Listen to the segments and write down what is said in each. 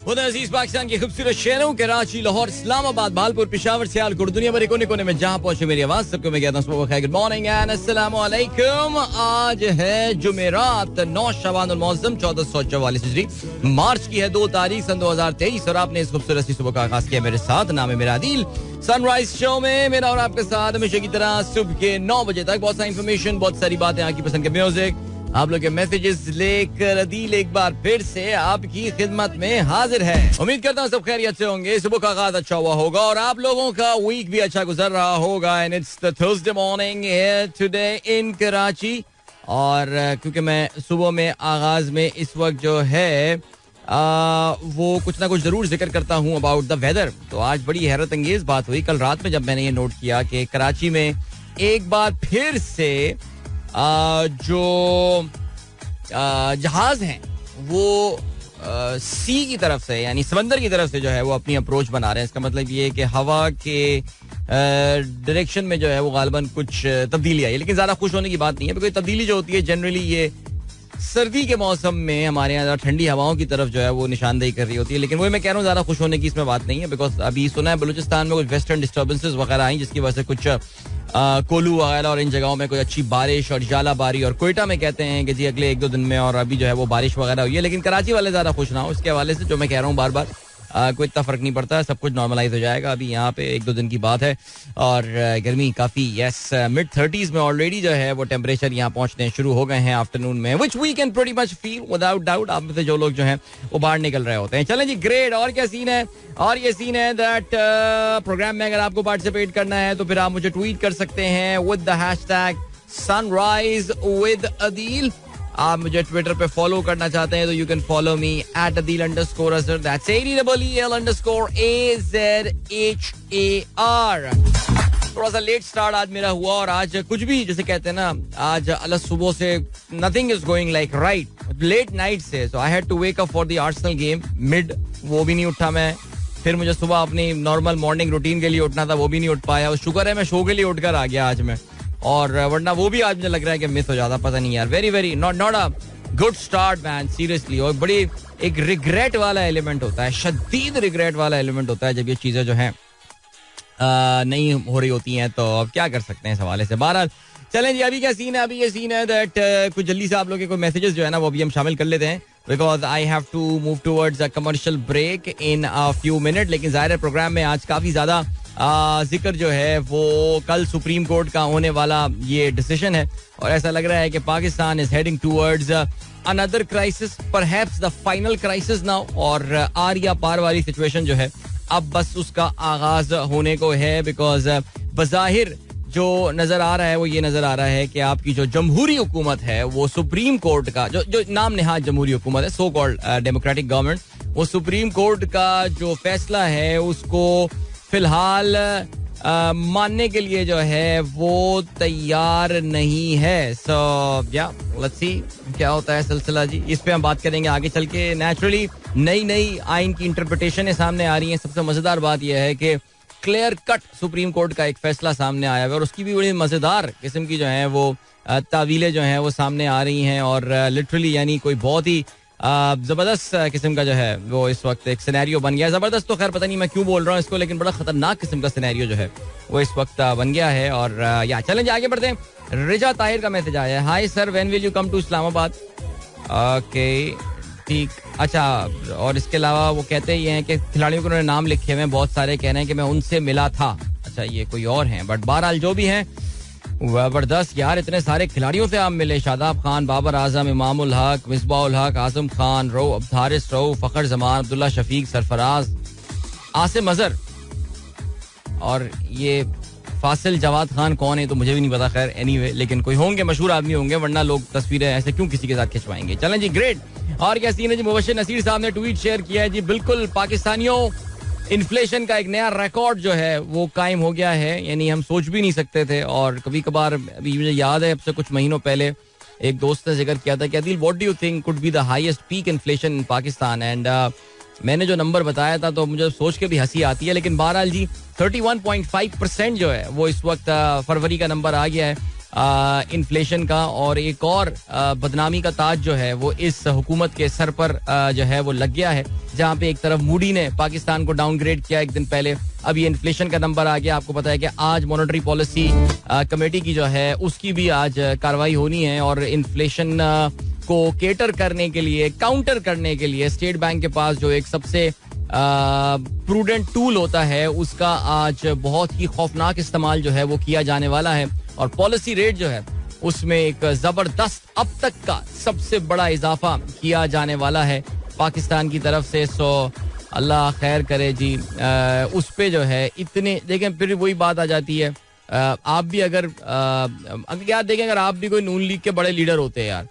खुद अजीज पाकिस्तान के खूबसूरत शहरों कराची, लाहौर, इस्लामाबाद, भालपुर, पेशावर, सियालकोट, दुनिया भर कोने कोने में जहां पहुंचे मेरी आवाज सबको मैं कहता हूं गुड मॉर्निंग एंड अस्सलाम वालेकुम। आज है जुमेरात 9 शबानुल मौसम 1444 हिजरी, मार्च की है 2 तारीख सन 2023 और आपने इस खूबसूरत सी सुबह का आगाज किया मेरे साथ। नाम है मेरा आदिल। सनराइज शो में मेरा और आपके साथ हमेशा की तरह सुबह के 9 बजे तक बहुत सारी इंफॉर्मेशन, बहुत सारी बातें, आपकी पसंद के म्यूजिक, आप लोग के मैसेजेस लेकर अदील एक बार फिर से आपकी खिदमत में हाजिर है। उम्मीद करता हूँ सब खैरियत से होंगे, सुबह का आगाज अच्छा हुआ होगा और आप लोगों का वीक भी अच्छा गुजर रहा होगा। And it's the Thursday morning here today in Karachi. और क्योंकि मैं सुबह में आगाज में इस वक्त जो है वो कुछ ना कुछ जरूर जिक्र करता हूँ अबाउट द वेदर। तो आज बड़ी हैरत अंगेज बात हुई कल रात में जब मैंने ये नोट किया कि कराची में एक बार फिर से जो जहाज हैं वो सी की तरफ से यानी समंदर की तरफ से जो है वो अपनी अप्रोच बना रहे हैं। इसका मतलब ये है कि हवा के डायरेक्शन में जो है वो गालिबन कुछ तब्दीली आई है, लेकिन ज्यादा खुश होने की बात नहीं है, क्योंकि तब्दीली जो होती है जनरली ये सर्दी के मौसम में हमारे यहाँ ठंडी हवाओं की तरफ जो है वो निशानदेही कर रही होती है। लेकिन वही मैं कह रहा हूँ ज्यादा खुश होने की इसमें बात नहीं है, बिकॉज अभी सुना है बलूचिस्तान में कुछ वेस्टर्न डिस्टर्बेंसेस वगैरह आई जिसकी वजह से कुछ कोलू वगैरह और इन जगहों में कोई अच्छी बारिश और जालाबारी, और कोयटा में कहते हैं कि जी अगले 1-2 दिन में और अभी जो है वो बारिश वगैरह हुई है। लेकिन कराची वाले ज्यादा खुश ना हो इसके हवाले से, जो मैं कह रहा हूँ बार बार कोई इतना फर्क नहीं पड़ता है, सब कुछ नॉर्मलाइज हो जाएगा। अभी यहाँ पे 1-2 दिन की बात है और गर्मी काफी मिड 30s में ऑलरेडी जो है वो टेम्परेचर यहाँ पहुंचने शुरू हो गए हैं आफ्टरनून में, which we can pretty much feel without doubt. आप में से जो लोग जो हैं वो बाहर निकल रहे होते हैं। चलें जी, ग्रेट। और क्या सीन है? और ये सीन है दैट प्रोग्राम में अगर आपको पार्टिसिपेट करना है तो फिर आप मुझे ट्वीट कर सकते हैं with the hashtag sunrise with Adeel. आप मुझे ट्विटर पे फॉलो करना चाहते हैं तो you can follow me at adil_azhar, that's ADEL_AZHAR। थोड़ा सा लेट स्टार्ट आज मेरा हुआ और आज कुछ भी जैसे कहते हैं ना, आज अलग सुबह से nothing is going like right late night से, so I had to wake up for the Arsenal game mid, वो भी नहीं उठा मैं। फिर मुझे सुबह अपनी नॉर्मल मॉर्निंग रूटीन के लिए उठना था, वो भी नहीं उठ पाया। शुक्र है मैं शो के लिए उठकर आ गया आज मैं, और वरना वो भी आज मुझे लग रहा है कि मिस हो जाता। पता नहीं यार, very not a good start man, seriously. और बड़ी एक रिग्रेट वाला एलिमेंट होता है, शदीद रिग्रेट वाला एलिमेंट होता है जब ये चीजें जो है नहीं हो रही होती हैं। तो अब क्या कर सकते हैं इस हवाले से। बहरहाल चलें जी, अभी क्या सीन है? अभी ये सीन है दैट कुछ जल्दी से आप लोगों के कोई मैसेजेस जो है ना वो अभी हम शामिल कर लेते हैं, because I have to move towards a commercial break in a few minute. लेकिन जाहिर है प्रोग्राम में आज काफी ज्यादा जिक्र जो है वो कल सुप्रीम कोर्ट का होने वाला ये डिसीजन है, और ऐसा लग रहा है कि Pakistan is heading towards another crisis, perhaps the final crisis now. और आर या पार वाली सिचुएशन जो है अब बस उसका आगाज होने को है, बिकॉज बज़ाहिर जो नजर आ रहा है वो ये नजर आ रहा है कि आपकी जो जमहूरी हुकूमत है वो सुप्रीम कोर्ट का जो नाम नेहाद जमहूरी हुकूमत है, सो कॉल्ड डेमोक्रेटिक गवर्नमेंट, वो सुप्रीम कोर्ट का जो फैसला है उसको फिलहाल मानने के लिए जो है वो तैयार नहीं है। सो या लेट्स सी क्या होता है सिलसिला जी, इस पे हम बात करेंगे आगे चल के। नेचुरली नई आइन की इंटरप्रिटेशन सामने आ रही है। सबसे मजेदार बात यह है कि क्लियर कट सुप्रीम कोर्ट का एक फैसला सामने आया है और उसकी भी बड़ी मजेदार किस्म की जो है वो तावीलें जो हैं वो सामने आ रही हैं, और लिटरली यानी कोई बहुत ही जबरदस्त किस्म का जो है वो इस वक्त एक सिनेरियो बन गया है। जबरदस्त तो खैर पता नहीं मैं क्यों बोल रहा हूँ इसको, लेकिन बड़ा खतरनाक किस्म का सिनेरियो जो है वो इस वक्त बन गया है। और या चलें आगे बढ़ते हैं। रिजा ताहिर का मैसेज आया है, hi sir, when will you come to Islamabad? Okay ठीक, अच्छा। और इसके अलावा वो कहते ही हैं कि खिलाड़ियों के उन्होंने नाम लिखे हुए हैं, बहुत सारे कह रहे हैं कि मैं उनसे मिला था। अच्छा ये कोई और हैं, बट बहरहाल जो भी हैं जबरदस्त यार, इतने सारे खिलाड़ियों से आप मिले। शादाब खान, बाबर आजम, इमामुल हक, मिसबाउल हक, आजम खान, रऊफ, हारिस रऊफ, फखर जमान, अब्दुल्ला शफीक, सरफराज, आसिम अजहर, और ये फासिल जवाद खान कौन है तो मुझे भी नहीं पता, खैर एनीवे, लेकिन कोई होंगे, मशहूर आदमी होंगे, वरना लोग तस्वीरें ऐसे क्यों किसी के साथ खिंचवाएंगे। चलें जी, ग्रेट। और क्या सीन है जी? मुबशिर नसीर साहब ने ट्वीट शेयर किया है जी, बिल्कुल पाकिस्तानियों इन्फ्लेशन का एक नया रिकॉर्ड जो है वो कायम हो गया है, यानी हम सोच भी नहीं सकते थे। और कभी कभार अभी मुझे याद है अब से कुछ महीनों पहले एक दोस्त ने जिक्र किया था कि Adil what do you think could be the highest peak inflation in Pakistan, and मैंने जो नंबर बताया था तो मुझे सोच के भी हंसी आती है। लेकिन बहरहाल जी 31.5% जो है वो इस वक्त फरवरी का नंबर आ गया है, इन्फ्लेशन का, और एक और बदनामी का ताज जो है वो इस हुकूमत के सर पर जो है वो लग गया है, जहाँ पे एक तरफ मूडी ने पाकिस्तान को डाउनग्रेड किया एक दिन पहले, अब ये इन्फ्लेशन का नंबर आ गया. आपको पता है कि आज मॉनेटरी पॉलिसी कमेटी की जो है उसकी भी आज कार्रवाई होनी है, और इन्फ्लेशन को केटर करने के लिए, काउंटर करने के लिए स्टेट बैंक के पास जो एक सबसे प्रूडेंट टूल होता है उसका आज बहुत ही खौफनाक इस्तेमाल जो है वो किया जाने वाला है, और पॉलिसी रेट जो है उसमें एक जबरदस्त अब तक का सबसे बड़ा इजाफा किया जाने वाला है पाकिस्तान की तरफ से. सो अल्लाह खैर करे जी. उस पे जो है इतने देखें, फिर वही बात आ जाती है. आप भी अगर यार देखें, अगर आप भी कोई नून लीग के बड़े लीडर होते हैं यार,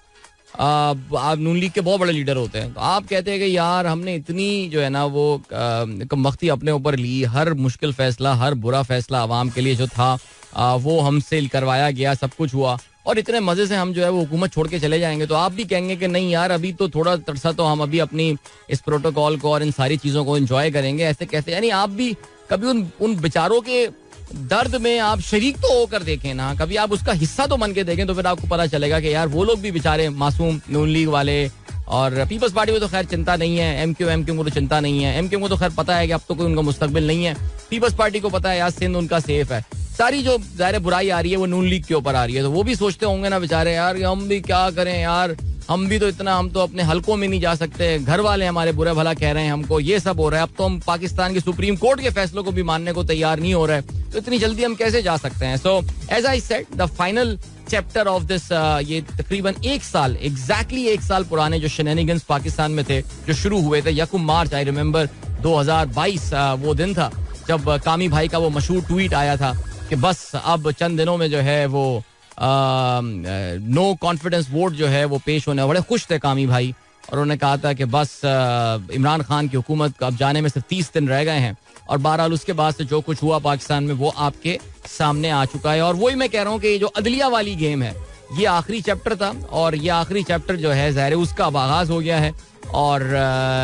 आप नून लीग के बहुत बड़े लीडर होते हैं, तो आप कहते हैं कि यार हमने इतनी जो है ना वो कमबख्ती अपने ऊपर ली, हर मुश्किल फैसला, हर बुरा फैसला आवाम के लिए जो था वो हमसे करवाया गया, सब कुछ हुआ, और इतने मजे से हम जो है वो हुकूमत छोड़ के चले जाएंगे. तो आप भी कहेंगे कि नहीं यार अभी तो थोड़ा तरसा, तो हम अभी अपनी इस प्रोटोकॉल को और इन सारी चीजों को एंजॉय करेंगे, ऐसे कहते. यानी आप भी कभी उन बेचारों के दर्द में आप शरीक तो होकर देखें ना, कभी आप उसका हिस्सा तो बन के देखें, तो फिर आपको पता चलेगा कि यार वो लोग भी बेचारे मासूम नून लीग वाले. और पीपल्स पार्टी को तो खैर चिंता नहीं है, एमक्यू को तो चिंता नहीं है, एमक्यू को तो खैर पता है कि अब तो कोई उनका मुस्तकबिल नहीं है. पीपल्स पार्टी को पता है यार सिंध उनका सेफ है. सारी जो ज़ाहिर बुराई आ रही है वो नून लीग के ऊपर आ रही है, तो वो भी सोचते होंगे ना बेचारे यार हम भी क्या करें यार, हम भी तो इतना, हम तो अपने हलकों में नहीं जा सकते, घर वाले हमारे बुरा भला कह रहे हैं हमको, ये सब हो रहा है, अब तो हम पाकिस्तान के सुप्रीम कोर्ट के फैसलों को भी मानने को तैयार नहीं हो रहा है, तो इतनी जल्दी हम कैसे जा सकते हैं. So as I said, the final chapter of this, ये तकरीबन एक साल, एग्जैक्टली एक साल पुराने जो शेनेनिगन्स पाकिस्तान में थे, जो शुरू हुए थे 1 मार्च, आई रिमेम्बर 2022 वो दिन था जब कामी भाई का वो मशहूर ट्वीट आया था कि बस अब चंद दिनों में जो है वो नो कॉन्फिडेंस वोट जो है वो पेश होने. बड़े खुश थे कामी भाई, और उन्होंने कहा था कि बस इमरान खान की हुकूमत अब जाने में सिर्फ 30 दिन रह गए हैं, और बहरहाल उसके बाद से जो कुछ हुआ पाकिस्तान में वो आपके सामने आ चुका है. और वही मैं कह रहा हूँ कि ये जो अदलिया वाली गेम है ये आखिरी चैप्टर था, और ये आखिरी चैप्टर जो है ज़ाहिर उसका अब आगाज हो गया है, और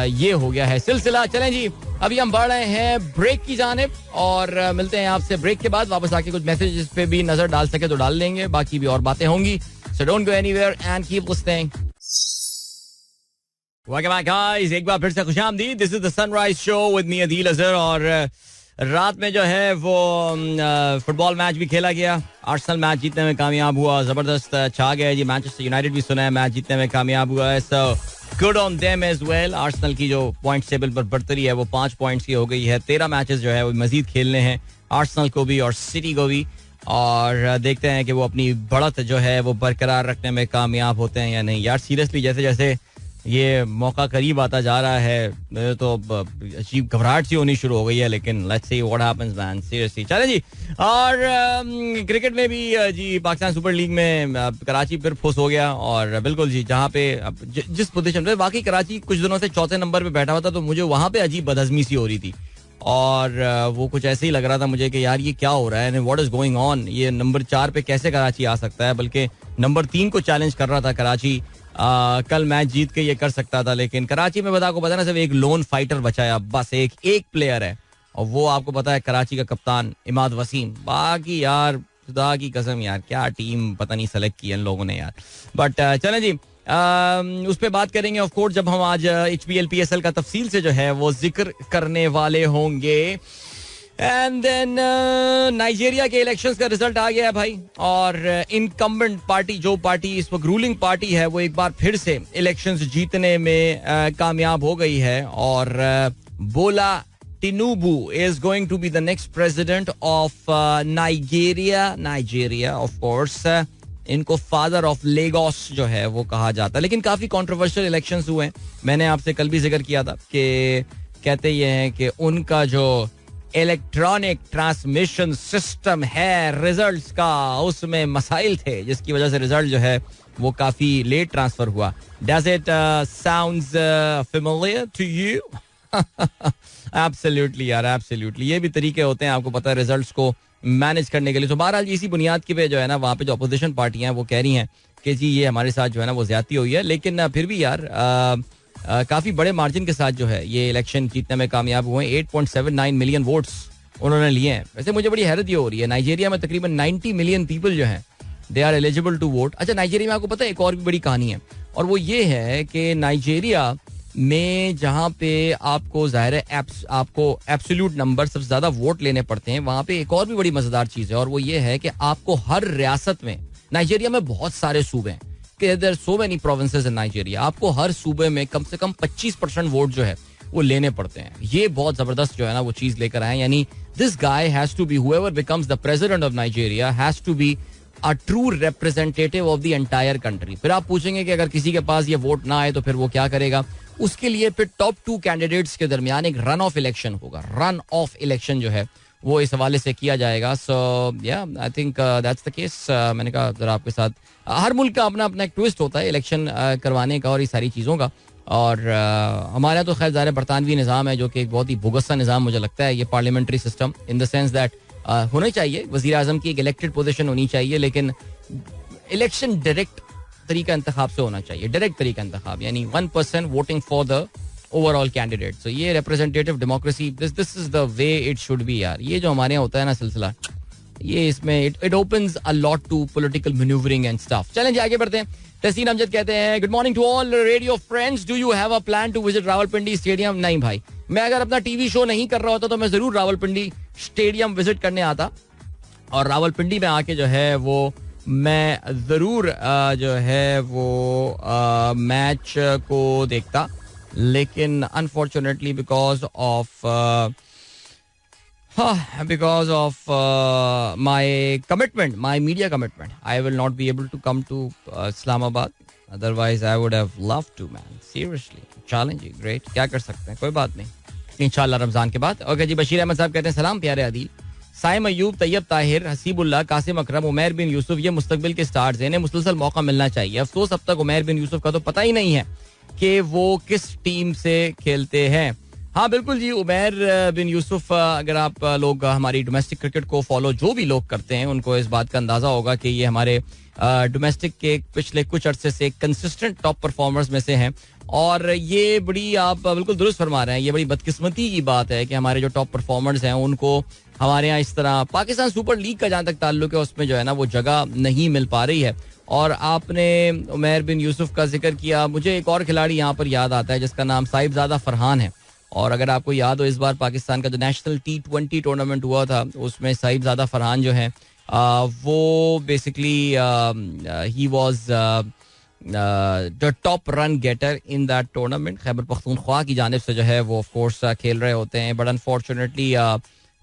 ये हो गया है सिलसिला. चलें जी, अभी हम बढ़ रहे हैं ब्रेक की जानिब, और मिलते हैं आपसे ब्रेक के बाद. वापस आके कुछ मैसेजेस पे भी नजर डाल सके तो डाल देंगे, बाकी भी और बातें होंगी. So don't go anywhere and keep listening. Welcome back guys, एक बार फिर से खुशामदीद. This is the sunrise show with me Adeel Azhar. और रात में जो है वो फुटबॉल मैच भी खेला गया. आर्सेनल मैच जीतने में कामयाब हुआ, जबरदस्त छा गया जी. मैनचेस्टर यूनाइटेड भी सुना है मैच जीतने में कामयाब हुआ है. So good on them as well. Arsenal की जो पॉइंट टेबल पर बढ़तरी है वो 5 पॉइंट्स की हो गई है. 13 मैचेस जो है वो मजीद खेलने हैं आर्सेनल को भी और सिटी को भी, और देखते हैं कि वो अपनी बढ़त जो है वो बरकरार रखने में कामयाब होते हैं या नहीं. यार सीरियसली जैसे जैसे ये मौका करीब आता जा रहा है तो अजीब घबराहट सी होनी शुरू हो गई है, लेकिन let's see what happens man, seriously. चले जी. और क्रिकेट में भी जी पाकिस्तान सुपर लीग में कराची फिर फुस हो गया, और बिल्कुल जी जहाँ पे जिस पोजीशन पे वाकई कराची कुछ दिनों से चौथे नंबर पे बैठा हुआ था, तो मुझे वहाँ पे अजीब बदहजमी सी हो रही थी, और वो कुछ ऐसे ही लग रहा था मुझे कि यार ये क्या हो रहा है, व्हाट इज गोइंग ऑन, ये नंबर 4 पे कैसे कराची आ सकता है, बल्कि नंबर 3 को चैलेंज कर रहा था कराची. कल मैच जीत के ये कर सकता था, लेकिन कराची में आपको पता है ना सिर्फ एक लोन फाइटर बचा है, बस एक प्लेयर है, और वो आपको पता है कराची का कप्तान इमाद वसीम. बाकी यार खुदा की कसम यार क्या टीम पता नहीं सेलेक्ट की इन लोगों ने यार. बट चलें जी, उस पर बात करेंगे ऑफ कोर्स जब हम आज HPL PSL का तफसील से जो है वो जिक्र करने वाले होंगे. एंड देन नाइजीरिया के इलेक्शंस का रिजल्ट आ गया है भाई, और इनकम्बेंट पार्टी जो पार्टी इस वक्त रूलिंग पार्टी है वो एक बार फिर से इलेक्शंस जीतने में कामयाब हो गई है, और बोला Tinubu is going to be the next president of Nigeria. Of course इनको फादर ऑफ लेगोस जो है वो कहा जाता है, लेकिन काफी कंट्रोवर्शियल इलेक्शंस हुए हैं. मैंने आपसे कल भी जिक्र किया था कि कहते ये हैं कि उनका जो इलेक्ट्रॉनिक ट्रांसमिशन सिस्टम है रिजल्ट्स का उसमें मसाइल थे, जिसकी वजह से रिजल्ट जो है वो काफी लेट ट्रांसफर हुआ. Does it sounds familiar to you? Absolutely यार, एब्सोल्युटली. ये भी तरीके होते हैं आपको पता है रिजल्ट्स को मैनेज करने के लिए. तो बहरहाल इसी बुनियाद की वजह जो है ना वहाँ पे जो अपोजिशन पार्टियां हैं वो कह रही हैं कि जी ये हमारे साथ जो है ना वो ज्यादती हुई है, लेकिन फिर भी यार काफी बड़े मार्जिन के साथ जो है ये इलेक्शन जीतने में कामयाब हुए. 8.79 मिलियन वोट्स उन्होंने लिए हैं. वैसे मुझे बड़ी हैरत ये हो रही है, नाइजीरिया में तकरीबन 90 मिलियन पीपल जो हैं they are eligible to vote. अच्छा, नाइजीरिया में आपको पता है एक और भी बड़ी कहानी है, और वो ये है कि नाइजीरिया में जहाँ पे आपको जाहिर है आपको एब्सोल्यूट नंबर सबसे ज्यादा वोट लेने पड़ते हैं, वहाँ पे एक और भी बड़ी मजेदार चीज है, और वो ये है कि आपको हर रियासत में, नाइजीरिया में बहुत सारे सूबे हैं, there so many provinces in Nigeria, आपको हर सूबे में कम से कम 25% वोट जो है वो लेने पड़ते हैं. ये बहुत जबरदस्त जो है ना वो चीज लेकर आए. यानी this guy has to be, whoever becomes the president of Nigeria has to be a true representative of the entire country. फिर आप पूछेंगे कि अगर किसी के पास ये वोट ना आए तो फिर वो क्या करेगा. उसके लिए फिर टॉप 2 कैंडिडेट्स के दरमियान एक रन ऑफ इलेक्शन होगा. रन ऑफ इलेक्शन जो है वो इस हवाले से किया जाएगा. सो या I think that's the case. मैंने कहा जरा आपके साथ, हर मुल्क का अपना अपना एक ट्विस्ट होता है इलेक्शन करवाने का और ये सारी चीज़ों का. और हमारा तो खैर ज़ाहिर बरतानवी निज़ाम है जो कि एक बहुत ही बोगस निज़ाम मुझे लगता है. ये parliamentary system in the sense that होना चाहिए, वज़ीर आज़म की एक इलेक्टेड पोजीशन होनी चाहिए, लेकिन इलेक्शन डायरेक्ट तरीका इंतखाब से होना चाहिए. डायरेक्ट तरीका इंतखाब यानी 1% voting for the overall candidate. So ये representative democracy, this is the way it should be यार. ये जो हमारे यहाँ होता है ना सिलसिला, ये इसमें it opens a lot to political manoeuvring and stuff. चलें जी आगे बढ़ते हैं. तहसीन अमजद कहते हैं good morning to all radio friends, do you have a plan to visit Rawalpindi stadium. नहीं भाई, मैं अगर अपना टीवी शो नहीं कर रहा होता तो मैं जरूर रावलपिंडी स्टेडियम विजिट करने आता, और रावलपिंडी में आके जो है वो मैं जरूर जो है वो मैच को देखता. लेकिन unfortunately because of my commitment, my media commitment, I will not be able to come to Islamabad. Otherwise I would have loved to man, seriously challenging, great. क्या कर सकते हैं, कोई बात नहीं, इंशाल्लाह रमजान के बाद. ओके जी. बशीर अहमद साहब कहते हैं सलाम प्यारे आदिल. साइम अयूब, तैयब ताहिर, हसीबुल्लाह, कासिम अकरम, उमैर बिन यूसुफ, ये मुस्तकबिल के स्टार्स हैं, इन्हें मुसलसल मौका मिलना चाहिए. अफसोस अब तक उमैर बिन यूसुफ का तो पता ही नहीं है कि वो किस टीम से खेलते हैं. हाँ बिल्कुल जी, उमैर बिन यूसुफ, अगर आप लोग हमारी डोमेस्टिक क्रिकेट को फॉलो जो भी लोग करते हैं उनको इस बात का अंदाजा होगा कि ये हमारे डोमेस्टिक के पिछले कुछ अरसे से कंसिस्टेंट टॉप परफॉर्मर्स में से हैं. और ये बड़ी, आप बिल्कुल दुरुस्त फरमा रहे हैं, ये बड़ी बदकिस्मती की बात है कि हमारे जो टॉप परफॉर्मर्स हैं उनको हमारे यहाँ इस तरह, पाकिस्तान सुपर लीग का जहाँ तक ताल्लुक है उसमें जो है ना वो जगह नहीं मिल पा रही है. और आपने उमैर बिन यूसुफ का जिक्र किया, मुझे एक और खिलाड़ी यहाँ पर याद आता है जिसका नाम साहिबजादा फरहान है. और अगर आपको याद हो, इस बार पाकिस्तान का जो नेशनल T20 टूर्नामेंट हुआ था उसमें साहिबजादा फरहान जो है वो basically he was the top run getter in that tournament. Khyber Pakhtunkhwa की जानिब से जो है वो ऑफ कोर्स खेल रहे होते हैं, बट अनफॉर्चुनेटली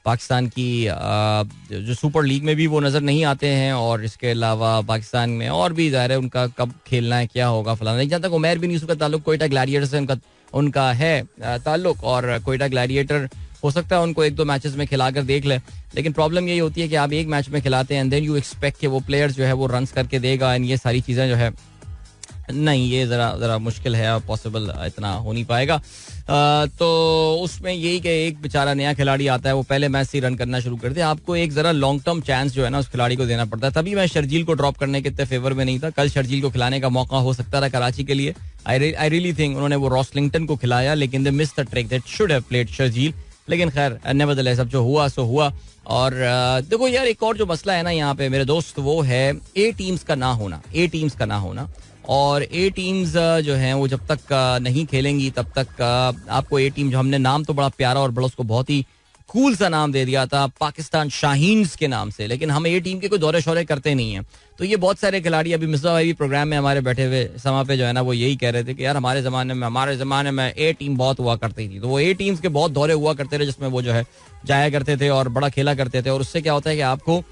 पाकिस्तान की जो सुपर लीग में भी वो नज़र नहीं आते हैं. और इसके अलावा पाकिस्तान में और भी ज़ाहिर है उनका कब खेलना है, क्या होगा फलाना. जहाँ तक उमैर बिन यूसुफ का ताल्लुक कोयटा ग्लैडिएटर से उनका है ताल्लुक, और कोयटा ग्लैडिएटर हो सकता है उनको 1-2 मैचेस में खिलाकर देख ले. लेकिन प्रॉब्लम यही होती है कि आप एक मैच में खिलाते हैं एंड देन यू एक्सपेक्ट कि वो प्लेयर जो है वो रन्स करके देगा, एंड ये सारी चीज़ें जो है नहीं, ये ज़रा मुश्किल है, पॉसिबल इतना हो नहीं पाएगा. तो उसमें यही कि एक बेचारा नया खिलाड़ी आता है, वो पहले मैच से रन करना शुरू कर दे. आपको एक ज़रा लॉन्ग टर्म चांस जो है ना उस खिलाड़ी को देना पड़ता है. तभी मैं शर्जील को ड्रॉप करने के इतने फेवर में नहीं था. कल शर्जील को खिलाने का मौका हो सकता था कराची के लिए. आई रियली थिंक उन्होंने वो रॉसलिंगटन को खिलाया, लेकिन they miss the trick, that should have played Sharjeel. लेकिन खैर नेवरदलेस अब जो हुआ सो हुआ. और देखो यार, एक और जो मसला है ना यहाँ पे मेरे दोस्त, वो है ए टीम्स का ना होना. और ए टीम्स जो हैं वो जब तक नहीं खेलेंगी तब तक आपको ए टीम, जो हमने नाम तो बड़ा प्यारा और बड़ा उसको बहुत ही कूल सा नाम दे दिया था पाकिस्तान शाहीन्स के नाम से, लेकिन हम ए टीम के कोई दौरे शौरे करते नहीं हैं. तो ये बहुत सारे खिलाड़ी, अभी मिर्जा भाई भी प्रोग्राम में हमारे बैठे हुए समा पे जो है ना वो यही कह रहे थे कि यार हमारे ज़माने में ए टीम बहुत हुआ करती थी. तो वो ए टीम्स के बहुत दौरे हुआ करते थे जिसमें वो जो है जाया करते थे और बड़ा खेला करते थे. और उससे क्या होता है कि आपको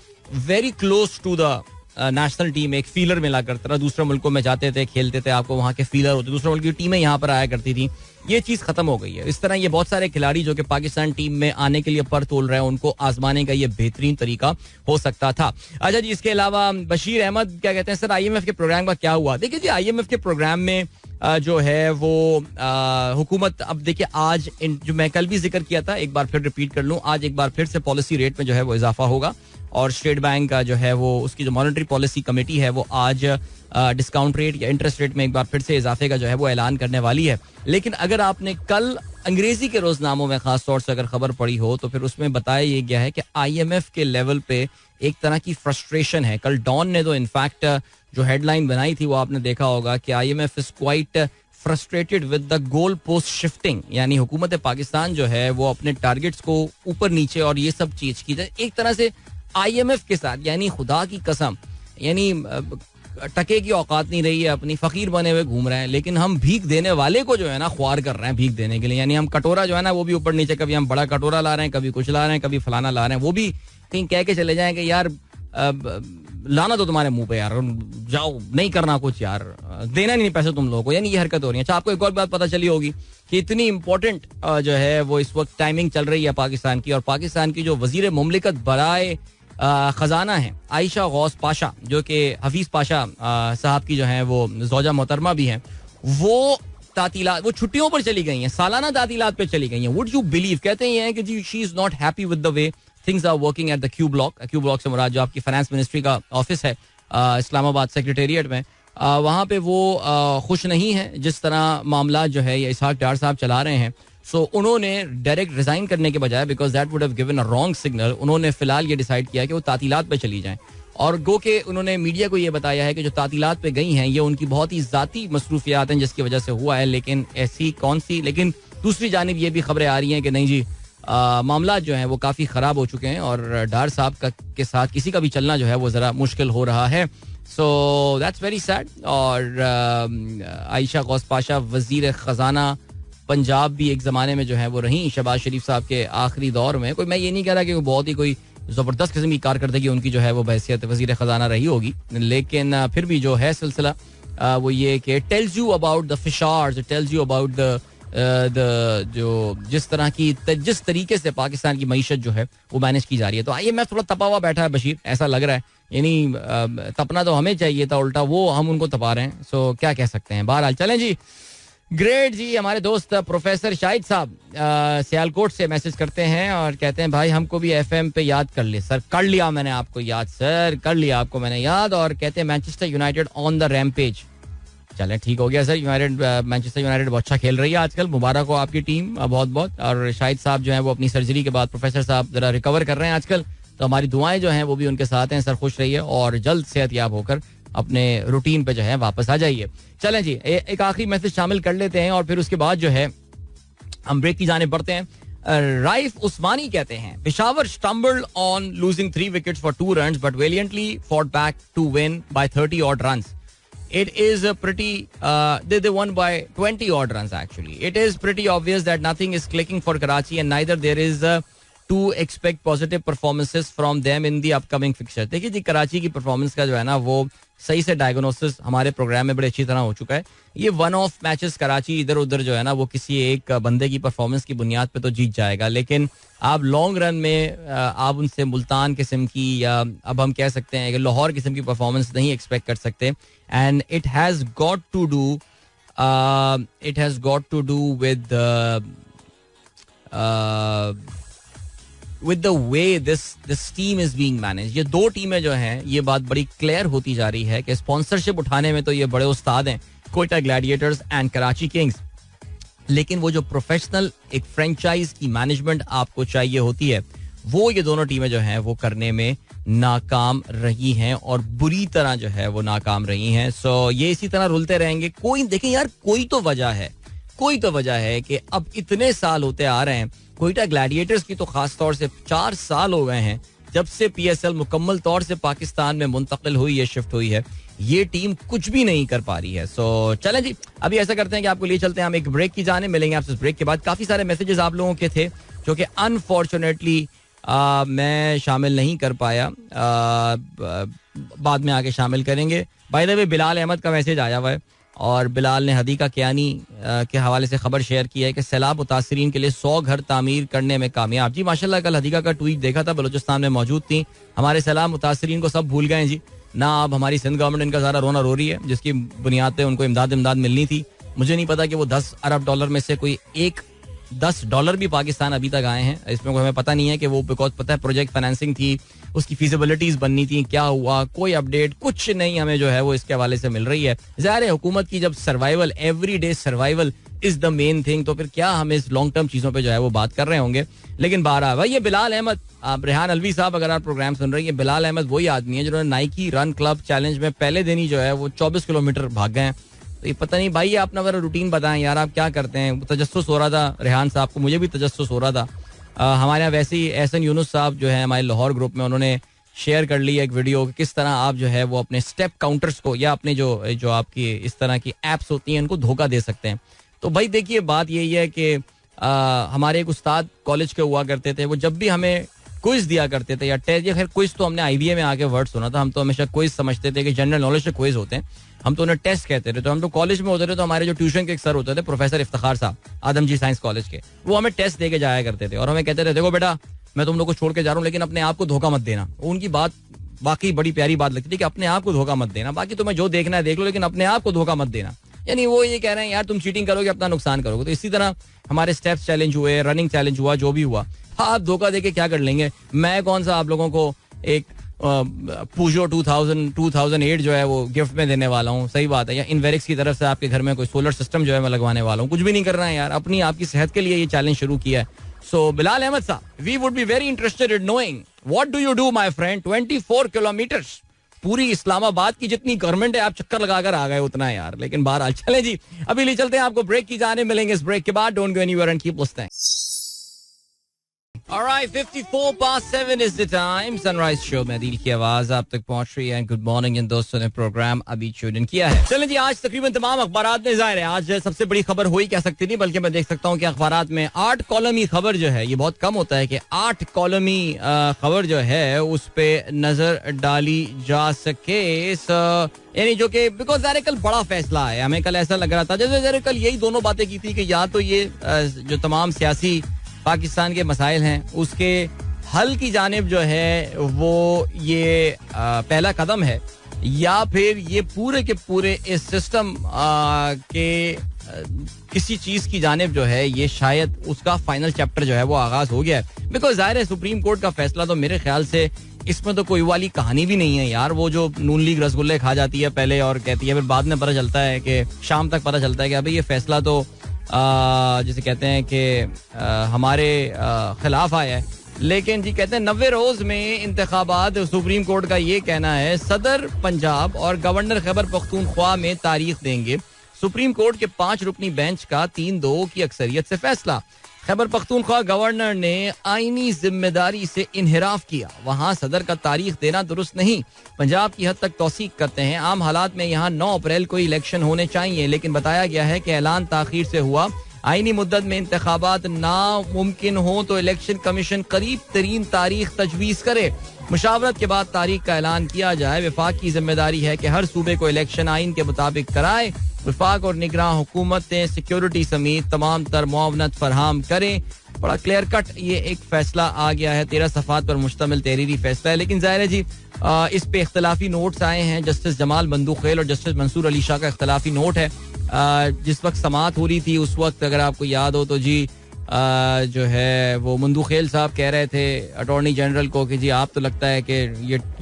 very close to the national team एक फीलर मिला करता था. दूसरे मुल्कों में जाते थे, खेलते थे, आपको वहाँ के फीलर होते, दूसरे मुल्क की टीमें यहाँ पर आया करती थी. ये चीज़ खत्म हो गई है. इस तरह ये बहुत सारे खिलाड़ी जो कि पाकिस्तान टीम में आने के लिए पर तोल रहे हैं, उनको आजमाने का ये बेहतरीन तरीका हो सकता था. अच्छा जी, इसके अलावा बशीर अहमद क्या कहते हैं, सर IMF के प्रोग्राम का क्या हुआ. देखिए जी, IMF के प्रोग्राम में जो है वो हुकूमत, अब देखिए आज जो मैं कल भी जिक्र किया था, एक बार फिर रिपीट कर लूँ, आज एक बार फिर से पॉलिसी रेट में जो है वो इजाफा होगा. और स्टेट बैंक का जो है वो उसकी जो मॉनेटरी पॉलिसी कमेटी है वो आज डिस्काउंट रेट या इंटरेस्ट रेट में एक बार फिर से इजाफे का जो है वो ऐलान करने वाली है. लेकिन अगर आपने कल अंग्रेजी के रोजनामों में खास तौर से अगर खबर पड़ी हो तो फिर उसमें बताया ये गया है कि IMF के लेवल पे एक तरह की फ्रस्ट्रेशन है. कल डॉन ने तो इनफैक्ट जो हेडलाइन बनाई थी वो आपने देखा होगा कि IMF is quite frustrated with the goal post shifting, यानी हुकूमत पाकिस्तान जो है वो अपने टारगेट्स को ऊपर नीचे और ये सब चीज की जाए एक तरह से IMF के साथ, यानी खुदा की कसम, यानी टके की औकात नहीं रही है, अपनी फकीर बने हुए घूम रहे हैं, लेकिन हम भीख देने वाले को जो है ना ख्वार कर रहे हैं भीख देने के लिए. यानी हम कटोरा जो है ना वो भी ऊपर नीचे, कभी हम बड़ा कटोरा ला रहे हैं, कभी कुछ ला रहे हैं, कभी फलाना ला रहे हैं, वो भी कहीं कह के चले जाएं कि यार लाना तो तुम्हारे मुंह पे यार, जाओ नहीं करना कुछ यार, देना नहीं पैसे तुम लोगों को. यानी ये हरकत हो रही है. अच्छा, आपको एक और बात पता चली होगी कि इतनी इंपॉर्टेंट जो है वो इस वक्त टाइमिंग चल रही है पाकिस्तान की, और पाकिस्तान की जो वजीर मुमलिकत बराए खजाना है आयशा गौस पाशा, जो कि हफीज पाशा साहब की जो है वो ज़ौजा मोहतरमा भी हैं, वो तातीलात, वो छुट्टियों पर चली गई हैं, सालाना तातीलात पे चली गई हैं. वुड यू बिलीव, कहते हैं कि जी she is not happy with the way things are working at the Q block से मुराद जो आपकी फाइनेंस मिनिस्ट्री का ऑफिस है इस्लामाबाद सेक्रेटेरिएट में, वहाँ पे वो खुश नहीं है जिस तरह मामला जो है ये इसहाक डार साहब चला रहे हैं. सो उन्होंने डायरेक्ट रिजाइन करने के बजाय, because that would have given a wrong signal, उन्होंने फिलहाल ये डिसाइड किया कि वो तातीलात पे चली जाएं. और गो के उन्होंने मीडिया को ये बताया है कि जो तातीलात पे गई हैं ये उनकी बहुत ही ज़ाती मसरूफियात हैं जिसकी वजह से हुआ है, लेकिन ऐसी कौन सी. लेकिन दूसरी जानिब ये भी खबरें आ रही हैं कि नहीं जी, मामला जो है वो काफ़ी ख़राब हो चुके हैं और डार साहब का के साथ किसी का भी चलना जो है वो ज़रा मुश्किल हो रहा है. So that's very sad. और आयशा गौस पाशा वज़ीर ख़जाना पंजाब भी एक ज़माने में जो है वो रही शहबाज शरीफ साहब के आखिरी दौर में. कोई मैं ये नहीं कह रहा कि वो बहुत ही कोई ज़बरदस्त किस्म की कारकर्दगी उनकी जो है वो बहैसियत वज़ीर ख़जाना रही होगी, लेकिन फिर भी जो है सिलसिला वो ये कि tells you about the fishers, tells you about the जो जिस तरीके से पाकिस्तान की मईशत जो है वो मैनेज की जा रही है. तो IMF थोड़ा तपा हुआ बैठा है बशीर, ऐसा लग रहा है. यानी तपना तो हमें चाहिए था, उल्टा वो हम उनको तपा रहे हैं. सो क्या कह सकते हैं. बहरहाल चलें जी. ग्रेट जी. हमारे दोस्त प्रोफेसर शाहिद साहब सियालकोट से मैसेज करते हैं और कहते हैं भाई हमको भी FM पे याद कर ले. सर कर लिया मैंने आपको याद, सर कर लिया आपको मैंने याद. और कहते हैं Manchester United on the rampage. चलें ठीक हो गया सर. मैनचेस्टर यूनाइटेड बहुत अच्छा खेल रही है आजकल, मुबारक हो आपकी टीम बहुत बहुत. और शाहिद साहब जो है वो अपनी सर्जरी के बाद प्रोफेसर साहब जरा रिकवर कर रहे हैं आजकल, तो हमारी दुआएं जो हैं वो भी उनके साथ हैं. सर खुश रहिए और जल्द सेहतयाब होकर अपने रूटीन पे जो है वापस आ जाइए. चलें जी, एक आखिरी मैसेज शामिल कर लेते हैं और फिर उसके बाद जो है हम ब्रेक की जाने बढ़ते हैं. राइफ उस्मानी कहते हैं Peshawar stumbled on losing 3 wickets for 2 runs but valiantly fought back to win by 30 odd runs. It is they won by 20 odd runs actually. It is pretty obvious that nothing is clicking for Karachi and neither there is to expect positive performances from them in the upcoming fixture. देखिए जी, कराची की performance का जो है ना वो सही से diagnosis हमारे प्रोग्राम में बड़े अच्छी तरह हो चुका है. ये वन ऑफ मैचेस कराची इधर उधर जो है ना वो किसी एक बंदे की परफॉर्मेंस की बुनियाद पे तो जीत जाएगा, लेकिन आप लॉन्ग रन में आप उनसे मुल्तान किस्म की या अब हम कह सकते हैं कि लाहौर किस्म की परफॉर्मेंस नहीं एक्सपेक्ट कर सकते. And it has got to do with the way this team is being managed. ये दो टीमें जो हैं ये बात बड़ी क्लियर होती जा रही है कि स्पॉन्सरशिप उठाने में तो ये बड़े उस्ताद हैं, Quetta Gladiators and Karachi Kings, लेकिन वो जो प्रोफेशनल एक फ्रेंचाइज की मैनेजमेंट आपको चाहिए होती है वो ये दोनों टीमें जो हैं वो करने में नाकाम रही हैं और बुरी तरह जो है वो नाकाम रही हैं. सो ये इसी तरह रुलते रहेंगे. कोई देखें यार, कोई तो वजह है कि अब इतने साल होते आ रहे हैं. कोयटा ग्लैडिएटर्स की तो खास तौर से 4 साल हो गए हैं जब से PSL मुकम्मल तौर से पाकिस्तान में मुंतकिल हुई है, शिफ्ट हुई है. ये टीम कुछ भी नहीं कर पा रही है. सो चलें जी, अभी ऐसा करते हैं कि आपको लिए चलते हैं हम एक ब्रेक की जाने. मिलेंगे आपसे ब्रेक के बाद. काफी सारे मैसेजेस आप लोगों के थे जो कि अनफॉर्चुनेटली मैं शामिल नहीं कर पाया, बाद में आके शामिल करेंगे. By the way Bilal Ahmad का मैसेज आया हुआ है और बिलाल ने हदीका कियानी के हवाले से खबर शेयर की है कि सैलाब मुतासरीन के लिए 100 घर तामीर करने में कामयाब. जी माशाल्लाह, कल हदीका का ट्वीट देखा था, बलूचिस्तान में मौजूद थी. हमारे सैलाब मुतासरीन को सब भूल गए जी ना. अब हमारी सिंध गवर्नमेंट इनका सारा रोना रो रही है जिसकी बुनियाद पे उनको इमदाद मिलनी थी. मुझे नहीं पता कि वो $10 अरब में से कोई एक $10 भी पाकिस्तान अभी तक आए हैं. इसमें हमें पता नहीं है कि वो, बिकॉज पता है प्रोजेक्ट फाइनेंसिंग थी, उसकी फीजिबिलिटीज बननी थी, क्या हुआ, कोई अपडेट कुछ नहीं हमें जो है वो इसके हवाले से मिल रही है. ज़ाहिर है हुकूमत की जब survival, every day survival is the main thing, तो फिर क्या हम इस लॉन्ग टर्म चीजों पे जो है वो बात कर रहे होंगे. लेकिन बहरहाल भाई, ये बिलाल अहमद, आप रेहान अलवी साहब अगर आप प्रोग्राम सुन रहे हैं, ये बिलाल अहमद वही आदमी है जिन्होंने नाइकी रन क्लब चैलेंज में पहले दिन ही जो है वो 24 किलोमीटर भाग गए हैं. तो ये पता नहीं भाई, ये अपना मेरा रूटीन बताएं यार, आप क्या करते हैं. तजस्सुस हो रहा था रेहान साहब को, मुझे भी तजस्सुस हो रहा था. हमारे यहाँ वैसे ही एहसन यूनुस साहब जो है हमारे लाहौर ग्रुप में, उन्होंने शेयर कर ली एक वीडियो कि किस तरह आप जो है वो अपने स्टेप काउंटर्स को या अपने जो आपकी इस तरह की एप्स होती हैं उनको धोखा दे सकते हैं. तो भाई देखिए, बात यही है कि हमारे एक उस्ताद कॉलेज के हुआ करते थे, वो जब भी हमें क्विज दिया करते थे या टेस्ट, या खैर क्विज तो हमने आईबीए में आके वर्ड सुना था, हम तो हमेशा क्विज समझते थे कि जनरल नॉलेज के क्विज होते हैं, हम तो उन्हें टेस्ट कहते थे. तो हम तो कॉलेज में होते थे, तो हमारे जो ट्यूशन के एक सर होते थे प्रोफेसर इफ्तिखार साहब, आदमजी साइंस कॉलेज के, वो हमें टेस्ट दे के जाया करते थे और हमें कहते थे देखो बेटा, मैं तुम लोग को छोड़ के जा रहा हूँ, लेकिन अपने आप को धोखा मत देना. उनकी बात बाकी बड़ी प्यारी बात लगती थी कि अपने आप को धोखा मत देना, बाकी तुम्हें जो देखना है देख लो, लेकिन अपने आप को धोखा मत देना. यानी वो ये कह रहे हैं यार तुम चीटिंग करोगे अपना नुकसान करोगे. तो इसी तरह हमारे स्टेप्स चैलेंज हुए, रनिंग चैलेंज हुआ, जो भी हुआ, हाँ आप धोखा देके क्या कर लेंगे. मैं कौन सा आप लोगों को एक पूजो 2008 जो है वो गिफ्ट में देने वाला हूँ, सही बात है, या इनवेरिक्स की तरफ से आपके घर में कोई सोलर सिस्टम जो है मैं लगवाने वाला हूँ. कुछ भी नहीं करना है यार, अपनी आपकी सेहत के लिए ये चैलेंज शुरू किया है. सो बिलाल अहमद साहब, we would be very interested in knowing what do you do my friend. 24 kilometres, पूरी इस्लामाबाद की जितनी गवर्नमेंट है आप चक्कर लगाकर आ गए उतना है यार. लेकिन बहरहाल चले जी, अभी ले चलते हैं, आपको ब्रेक की जाने मिलेंगे. इस ब्रेक के बाद don't go anywhere and keep listening. Alright, 7 is the time. Sunrise Show में दिल की आवाज आप तक पहुंच रही है. गुड मॉर्निंग इन दोस्तों ने प्रोग्राम अभी ट्यून इन किया है. चलें जी, आज तकरीबन तमाम अखबारात में जाहिर है आज सबसे बड़ी खबर हो ही कह सकती नहीं, बल्कि मैं देख सकता हूं कि अखबारात में 8 कॉलमी खबर जो है, ये बहुत कम होता है कि 8 कॉलमी खबर जो है उस पे नजर डाली जा सके. यानी जो कि बिकॉज ज़ाहिर कल बड़ा फैसला है, हमें कल ऐसा लग रहा था जैसे ज़ाहिर कल यही दोनों बातें की थी कि या तो ये जो तमाम सियासी पाकिस्तान के मसाइल हैं उसके हल की जानिब जो है वो ये पहला कदम है, या फिर ये पूरे के पूरे इस सिस्टम के किसी चीज की जानिब जो है ये शायद उसका फाइनल चैप्टर जो है वो आगाज हो गया है. बिकॉज ज़ाहिर है सुप्रीम कोर्ट का फैसला तो मेरे ख्याल से इसमें तो कोई वाली कहानी भी नहीं है यार. वो जो नून लीग रसगुल्ले खा जाती है पहले और कहती है, फिर बाद में पता चलता है कि शाम तक पता चलता है कि अभी ये फैसला तो जिसे कहते हैं कि हमारे खिलाफ आया है. लेकिन जी कहते हैं 90 रोज में इंतखाबात, सुप्रीम कोर्ट का ये कहना है, सदर पंजाब और गवर्नर खैबर पख्तूनख्वा में तारीख देंगे. सुप्रीम कोर्ट के 5 रुकनी बेंच का 3-2 की अक्सरियत से फैसला. खैबर पख्तूनख्वा गवर्नर ने आईनी जिम्मेदारी से इनहिराफ किया, वहां सदर का तारीख देना दुरुस्त नहीं. पंजाब की हद तक तौसीक करते हैं, आम हालात में यहाँ 9 अप्रैल को इलेक्शन होने चाहिए, लेकिन बताया गया है कि ऐलान ताखीर से हुआ. आईनी मुद्दत में इंतखाबात नामुमकिन हो तो इलेक्शन कमीशन करीब तरीन तारीख तजवीज करे. मुशावरत के बाद तारीख का ऐलान किया जाए. विफाक की जिम्मेदारी है कि हर सूबे को इलेक्शन आइन के मुताबिक कराए. विफाक और निगरान हुकूमतें सिक्योरिटी समेत तमाम तर मुआवनत फरहम करें. बड़ा क्लियर कट ये एक फैसला आ गया है, 13 सफ़ात पर मुश्तमिल तहरीरी फैसला है. लेकिन जाहिर है जी इस पे इख्तलाफी नोट्स आए हैं. जस्टिस जमाल बंदूखेल और जस्टिस मंसूर अली शाह का इख्तलाफी नोट है. जिस वक्त समात हो रही थी उस वक्त अगर आपको याद हो तो जी जो है वो मंदूखेल साहब कह रहे थे अटॉर्नी जनरल को कि जी आप तो लगता है कि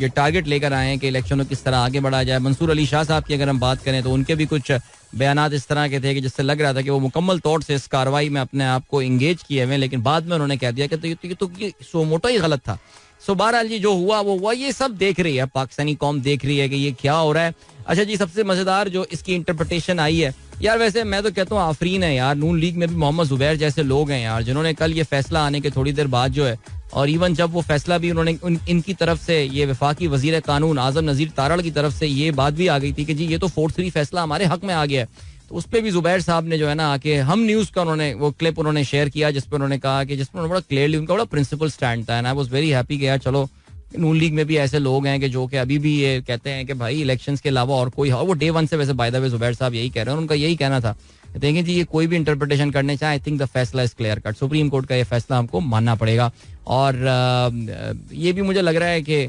ये टारगेट लेकर आए हैं कि इलेक्शनों किस तरह आगे बढ़ा जाए. मंसूर अली शाह साहब की अगर हम बात करें तो उनके भी कुछ बयानात इस तरह के थे कि जिससे लग रहा था कि वो मुकम्मल तौर से इस कार्रवाई में अपने आप को इंगेज किए हुए, लेकिन बाद में उन्होंने कह दिया कि ये सो मोटा ही गलत था. सो बहरहाल जी जो हुआ वो हुआ. ये सब देख रही है, पाकिस्तानी कौम देख रही है कि ये क्या हो रहा है. अच्छा जी, सबसे मजेदार जो इसकी इंटरप्रिटेशन आई है यार, वैसे मैं तो कहता हूँ आफरीन है यार, नून लीग में भी मोहम्मद जुबैर जैसे लोग हैं यार, जिन्होंने कल ये फैसला आने के थोड़ी देर बाद जो है, और इवन जब वो फैसला भी उन्होंने इनकी तरफ से, ये वफाकी वजीर कानून आजम नजीर तारड़ की तरफ से ये बात भी आ गई थी कि जी ये तो 4-3 फैसला हमारे हक में आ गया है. तो उस पर भी जुबैर साहब ने जो है ना आके हम न्यूज़ का उन्होंने वो क्लिप उन्होंने शेयर किया जिसपे उन्होंने कहा कि जिसमें बड़ा क्लियरली उनका बड़ा प्रिंसिपल स्टैंड था. And I was very happy कि यार चलो नून लीग में भी ऐसे लोग हैं कि जो कि अभी भी ये कहते हैं कि भाई इलेक्शंस के अलावा और कोई, वो डे 1 से वैसे बाय द वे जुबैर साहब यही कह रहे हैं, उनका यही कहना था. देखें जी ये कोई भी इंटरप्रिटेशन करने चाहे, आई थिंक द फैसला is clear cut. Supreme court का ये फैसला हमको मानना पड़ेगा. और ये भी मुझे लग रहा है कि